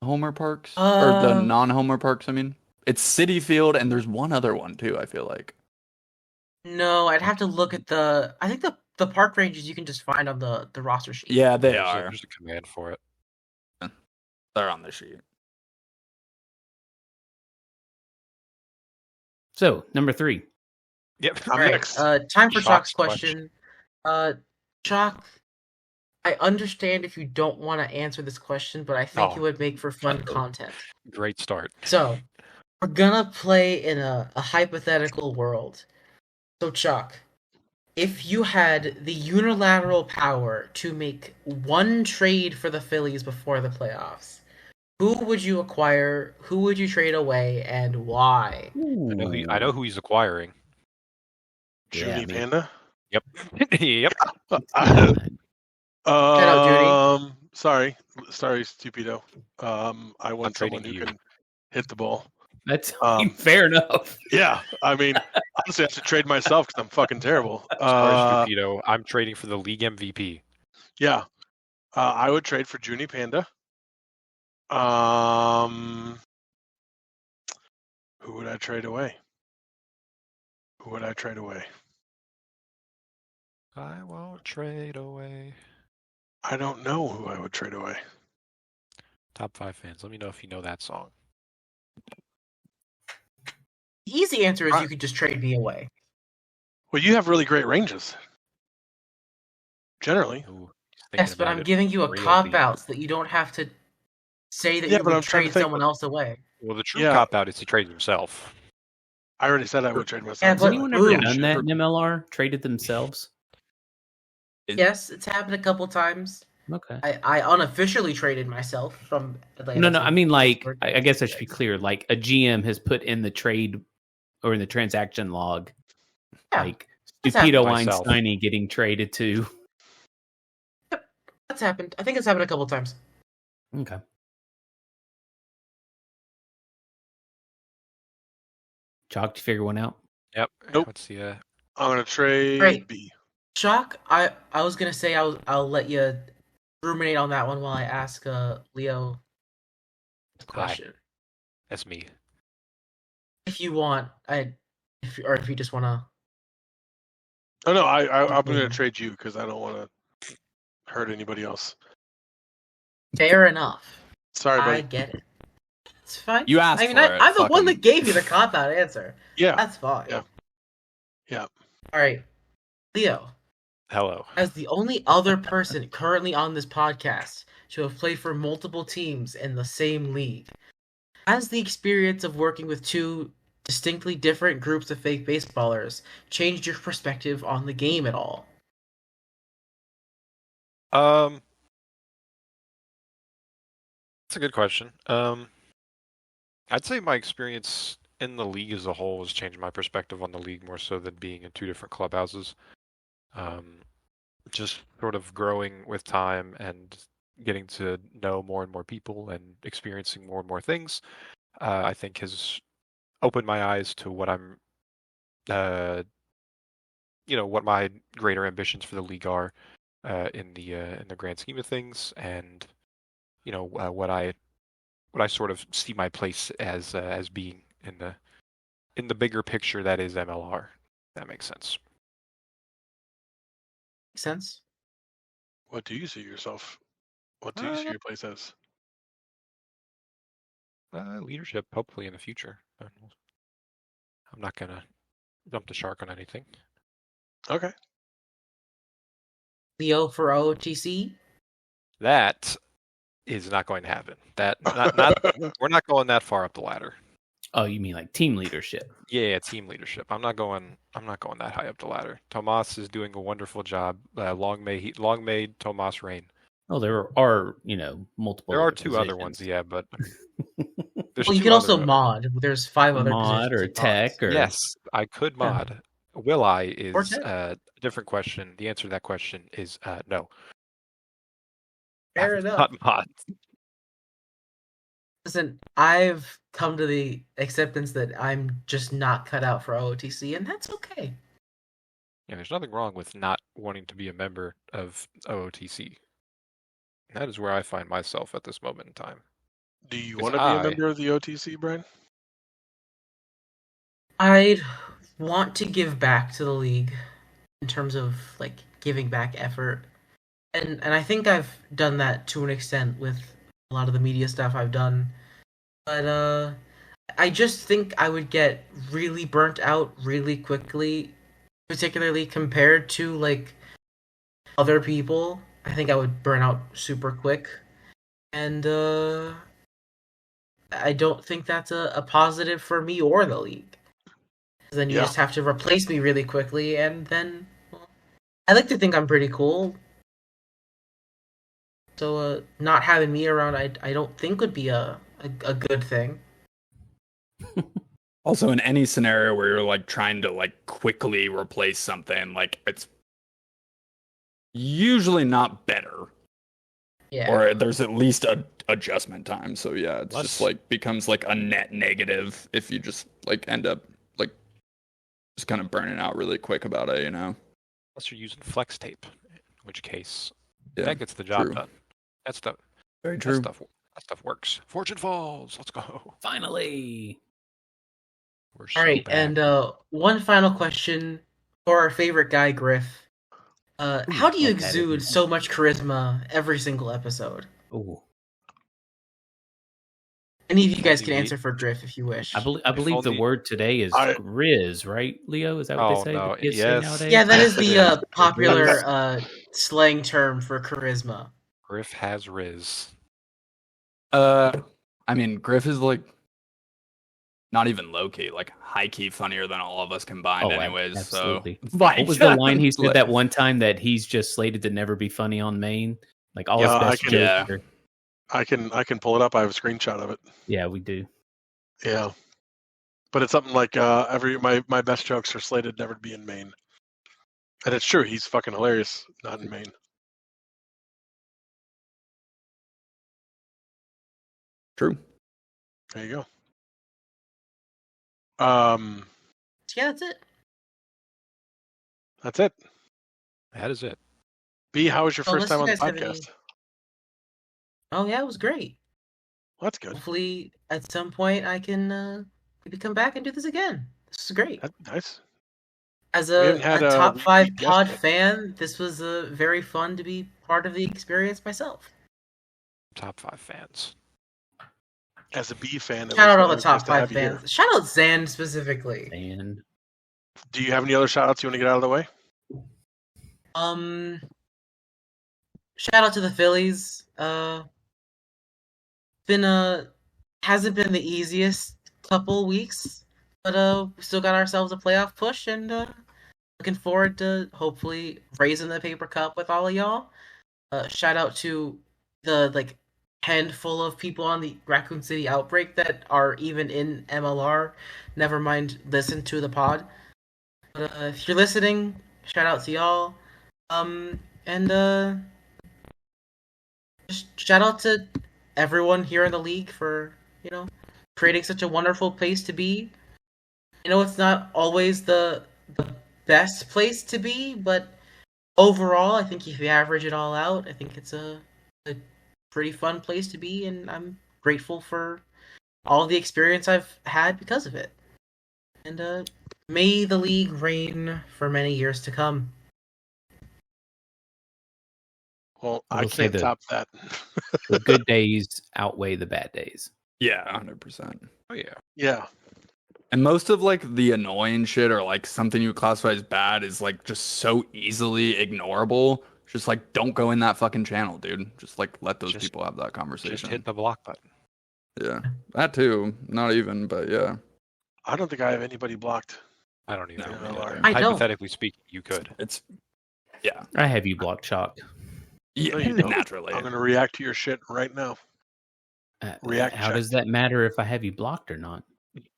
Homer Parks? Or the non-Homer Parks, I mean? It's City Field, and there's one other one too, I feel like. No, I'd have to look at the. I think the park ranges you can just find on the roster sheet. Yeah, they There's are. There's a command for it. They're on the sheet. So, number 3. Yep. I'm All right, next. time for Shock's Chalk's question. Chalk, I understand if you don't want to answer this question, but I think it would make for fun content. Great start. So, we're gonna play in a hypothetical world. So, Chuck, if you had the unilateral power to make one trade for the Phillies before the playoffs, who would you acquire? Who would you trade away, and why? I know who he's acquiring. Yeah, Junie me. Panda. Yep. Yep. out, Sorry, stupido. I want trading someone to who you. can hit the ball. That's Um, fair enough. Yeah, I mean, honestly, I have to trade myself because I'm fucking terrible. Sorry, Stupido. I'm trading for the league MVP. Yeah, I would trade for Junie Panda. Who would I trade away? I won't trade away. I don't know who I would trade away. Top 5 fans, let me know if you know that song. The easy answer is you could just trade me away. Well, you have really great ranges. Generally. Ooh, Yes, but I'm giving you a cop-out so that you don't have to say that Yeah, you but would I'm trying to trade think. someone else away. Well, the true Yeah. cop-out is he trades himself. I already said I would trade myself. Yeah, Has but- anyone ever Ooh. done that in MLR? Traded themselves? Yes, it's happened a couple times. Okay. I unofficially traded myself from Atlanta. No. to I mean, like, Pittsburgh. I guess I should be clear. Like, a GM has put in the trade or in the transaction log, Yeah, like, that's Stupido happened myself. Weinstein getting traded to. That's happened. I think it's happened a couple times. Okay. Chalk, did you figure one out? Yep. Nope. What's the I'm gonna trade Right. B. Shock. I was gonna say I'll let you ruminate on that one while I ask Leo a question. That's me. If you want, if you just wanna. Oh no, I'm gonna trade you because I don't want to hurt anybody else. Fair enough. Sorry, I buddy. get it. It's fine. You asked I mean, for it. I'm the one fucking- that gave you the cop out answer. Yeah. That's fine. Yeah. All right, Leo. Hello. As the only other person currently on this podcast to have played for multiple teams in the same league, has the experience of working with two distinctly different groups of fake baseballers changed your perspective on the game at all? That's a good question. I'd say my experience in the league as a whole has changed my perspective on the league more so than being in two different clubhouses. Just sort of growing with time and getting to know more and more people and experiencing more and more things, I think has opened my eyes to what I'm, what my greater ambitions for the league are in the grand scheme of things, and what I sort of see my place as being in the bigger picture that is MLR. If that makes sense. Makes sense. What do you see yourself? What do you see your place as? Leadership, hopefully in the future. I'm not gonna jump the shark on anything. Okay. Leo for OTC? That is not going to happen. That not we're not going that far up the ladder. Oh, you mean like team leadership? Yeah, team leadership. I'm not going that high up the ladder. Tomas is doing a wonderful job. Long may Tomas reign. Oh, there are multiple. There are other two other positions. ones, yeah, but Well, you can also mod. There's 5 other mod positions or in tech mods. or yes, I could mod. Will I Or is tech. a different question. The answer to that question is no. Fair I enough. not mod. Listen, I've come to the acceptance that I'm just not cut out for OOTC, and that's okay. Yeah, there's nothing wrong with not wanting to be a member of OOTC. That is where I find myself at this moment in time. Do you Because want to be a I- member of the OTC, Brian? I'd want to give back to the league in terms of like giving back effort. And I think I've done that to an extent with a lot of the media stuff I've done. But I just think I would get really burnt out really quickly, particularly compared to like other people. I think I would burn out super quick. And I don't think that's a positive for me or the league. Then you Yeah. just have to replace me really quickly, and then I like to think I'm pretty cool. So not having me around, I don't think would be a good thing. Also, in any scenario where you're like trying to like quickly replace something, like it's usually not better. Yeah. Or there's at least a adjustment time. So yeah, it's just Let's- like becomes like a net negative if you just like end up like just kind of burning out really quick about it, Unless you're using flex tape, in which case Yeah, that gets the job true. done. That's the Very that true. stuff. That stuff works. Fortune falls. Let's go. Finally. We're so All right, bad. and one final question for our favorite guy, Griff. How do you like that, isn't exude it? so much charisma every single episode? Ooh. Any of you guys only can we- answer for Griff if you wish. I believe the only- word today is grizz, right, Leo? Is that what Oh, they say? no, The kids yes. say nowadays? Yeah, that is Yes, it the is. popular slang term for charisma. Griff has Riz. I mean, Griff is like not even low key, like high key funnier than all of us combined, anyways. absolutely. So, like, What was the line he said like- that one time that he's just slated to never be funny on Maine? Like all his Yeah, best yeah. jokes are- I can pull it up. I have a screenshot of it. Yeah, we do. Yeah, but it's something like my best jokes are slated never to be in Maine, and it's true. He's fucking hilarious. Not in Maine. True. There you go. Yeah, that's it. That's it. That is it. B, how was your first Unless time you on the guys have any- podcast? Oh yeah, it was great. Well, that's good. Hopefully, at some point, I can maybe come back and do this again. This is great. That's nice. As We a haven't had a top repeat 5 guest pod yet. fan, this was very fun to be part of the experience myself. Top 5 fans. As a B fan, Shout out all the it was top nice to have 5 you here. fans. Shout out Zan specifically. And Do you have any other shout outs you want to get out of the way? Shout out to the Phillies. Hasn't been the easiest couple weeks, but we still got ourselves a playoff push, and looking forward to hopefully raising the paper cup with all of y'all. Shout out to the handful of people on the Raccoon City outbreak that are even in MLR. Never mind, listen to the pod. But if you're listening, shout out to y'all. And just shout out to everyone here in the league for, creating such a wonderful place to be. It's not always the best place to be, but overall, I think if you average it all out, I think it's a pretty fun place to be, and I'm grateful for all the experience I've had because of it. And may the league reign for many years to come. Well, I I will say can't that- top that. the good days outweigh the bad days. Yeah, 100%. Oh, yeah. Yeah. And most of like the annoying shit or like something you would classify as bad is like just so easily ignorable. Just like don't go in that fucking channel, dude. Just like let those Just- people have that conversation. Just hit the block button. Yeah, that too. Not even, but yeah. I don't think I have anybody blocked. I don't even No, know. me neither. I don't. Hypothetically speaking, you could. It's yeah, I have you blocked, Chalk. yeah, No, you don't. naturally. I'm going to react to your shit right now. React How check. does that matter if I have you blocked or not?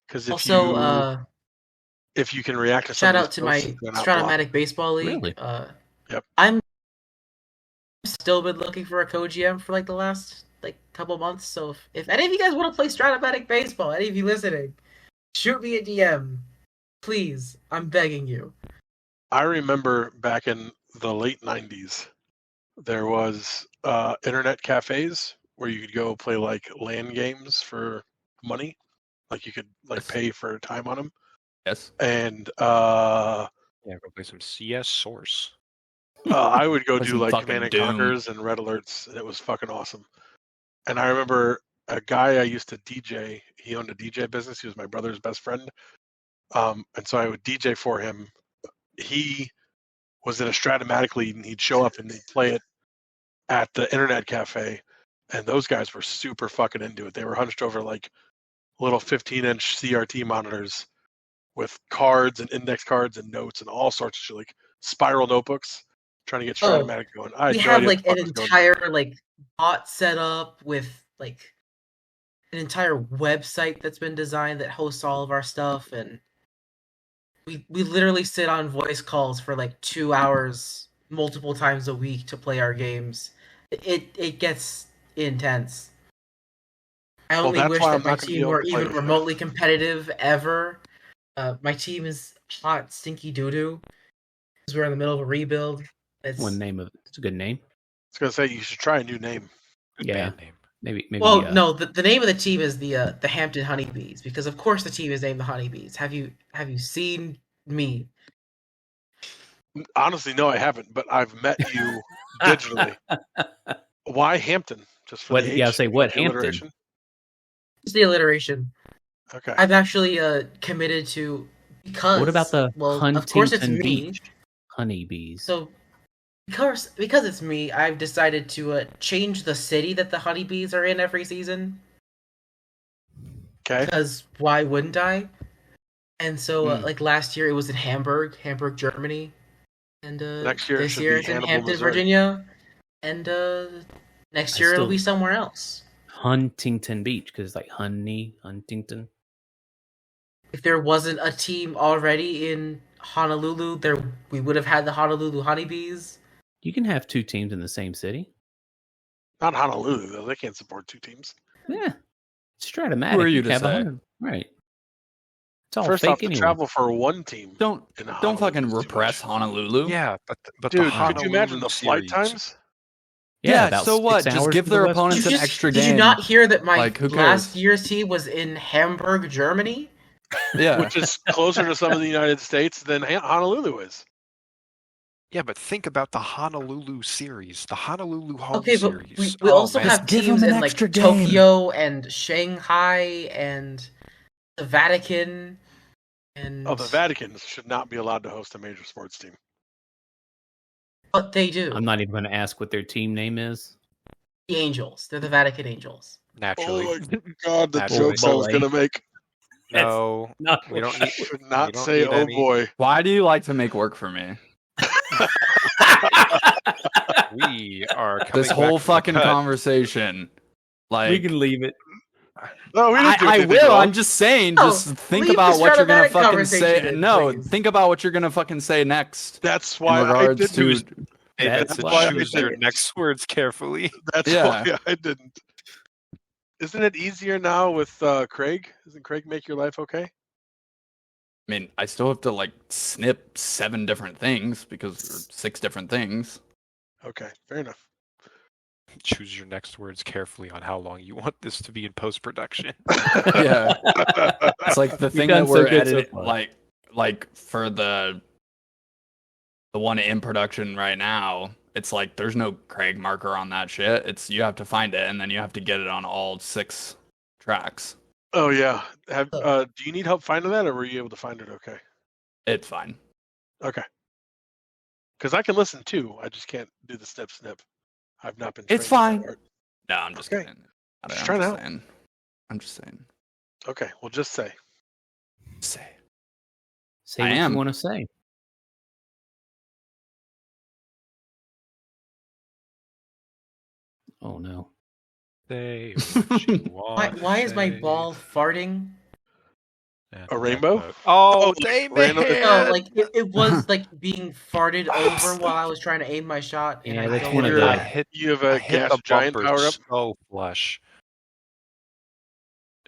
Because if Also, if you can react to shout somebody's out to my post, you're not blocked. Stratomatic Baseball League. Really? Yep. I'm still been looking for a co-GM for like the last couple months. So if any of you guys want to play Stratomatic Baseball, any of you listening, shoot me a DM, please. I'm begging you. I remember back in the late 90s, there was internet cafes where you could go play like LAN games for money. Like you could Yes. pay for time on them. Yes. And Yeah, go play some CS Source. I would go Play do some like fucking Command and Doom. Conquers and Red Alerts, and it was fucking awesome. And I remember a guy I used to DJ. He owned a DJ business. He was my brother's best friend, and so I would DJ for him. He was in a Stratomatic league, and he'd show up and they'd play it at the internet cafe. And those guys were super fucking into it. They were hunched over like little 15-inch CRT monitors with cards and index cards and notes and all sorts of shit, like spiral notebooks, trying to get Oh, Stratomatic going. I had We no have idea what the an fuck was going on. entire bot set up with an entire website that's been designed that hosts all of our stuff, and we literally sit on voice calls for 2 hours multiple times a week to play our games, it gets intense. I only that's wish why that I'm my not gonna be team able were to play even with you. remotely competitive ever. My team is hot, stinky doo-doo. Because we're in the middle of a rebuild. One name of it. It's a good name. I was gonna say you should try a new name. Good Yeah. band name. Maybe. Well, no, the name of the team is the Hampton Honeybees, because of course the team is named the Honeybees. Have you seen me? Honestly, no, I haven't, but I've met you digitally. Why Hampton? Just for What- the H? yeah, I'll say what the Hampton? alliteration? It's the alliteration. Okay. I've actually committed to, because What about the of course it's Huntington me. Beach honeybees? So because it's me, I've decided to change the city that the honeybees are in every season. Okay. Because why wouldn't I? And so like last year it was in Hamburg, Germany, and Next year it this should year be it's in Hannibal, Hampton, Missouri. Virginia, and next year it'll be somewhere else. Huntington Beach, because it's like Huntington. If there wasn't a team already in Honolulu, we would have had the Honolulu Honeybees. You can have two teams in the same city. Not Honolulu though. They can't support two teams. Yeah. Stratomatic. Who are you can to have say? 100. Right. It's all First fake off, to anyway. travel for one team. Don't in don't Honolulu fucking is too repress much. Honolulu. Yeah, but Dude, the Honolulu could you imagine the flight series- times? Yeah, about so 6 what? Just hours give to the their west opponents coast. an extra Did game. you not hear that my Like, who last cares? year's team was in Hamburg, Germany? Yeah. Which is closer to some of the United States than Honolulu is. Yeah, but think about the Honolulu series, the Honolulu home Okay, but series. we also man. have Just give teams them an in like extra game. Tokyo and Shanghai and the Vatican and Oh, the Vatican should not be allowed to host a major sports team. But they do. I'm not even going to ask what their team name is. The Angels. They're the Vatican Angels. Naturally. Oh my God, the Naturally. jokes I was boy. gonna make. No, Not we don't I need. should we not don't say, need "Oh any- boy." Why do you like to make work for me? We are coming This whole back from the fucking cut. conversation. Like, we can leave it. No, we didn't do I anything will. wrong. I'm just saying. No, Just think leave about the what you're gonna Stratomatic fucking say. conversation in, No, please. think about what you're gonna fucking say next. That's In why I regards didn't. to David That's said why I choose did your it. next words carefully. That's Yeah. why I didn't. Isn't it easier now with Craig? Doesn't Craig make your life okay? I mean, I still have to like snip 7 different things or 6 different things. Okay, fair enough. Choose your next words carefully on how long you want this to be in post production. Yeah, it's like the thing done that so we're good so editing, far. like for the one in production right now. It's like there's no Craig marker on that shit. It's you have to find it and then you have to get it on all 6 tracks. Oh yeah. Do you need help finding that, or were you able to find it? Okay. It's fine. Okay. Because I can listen too. I just can't do the snip. I've not been. It's trained in fine. that art. No, I'm just Okay. kidding. Just trying out. saying. I'm just saying. Okay. Well, just say. Say. Say I what am. you want to say. Oh no. Say what you want Why is my say. ball farting? And A rainbow? that vote. Oh, Oh, Damon! random- No, like it was like being farted over while I was trying to aim my shot. And Yeah, I that's don't one of wanna the- I die. hit, You have I a hit gas the giant bumper power up. so flush.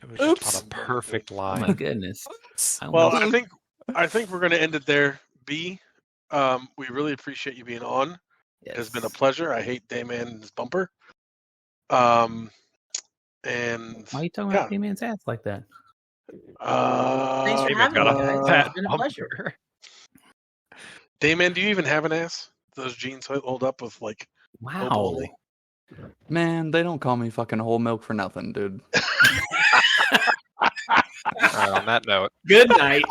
It was Oops. just on a perfect Oh line. my goodness. Well, I think we're going to end it there. B, we really appreciate you being on. It has been a pleasure. I hate Dayman's bumper. And Why are you talking yeah. about D-Man's ass like that? Thanks for Damon having got me, a guys. fat It's been a pleasure. bumper. Dayman, do you even have an ass? Those jeans hold up with like Wow. only. Man, they don't call me fucking whole milk for nothing, dude. On that note. Good night.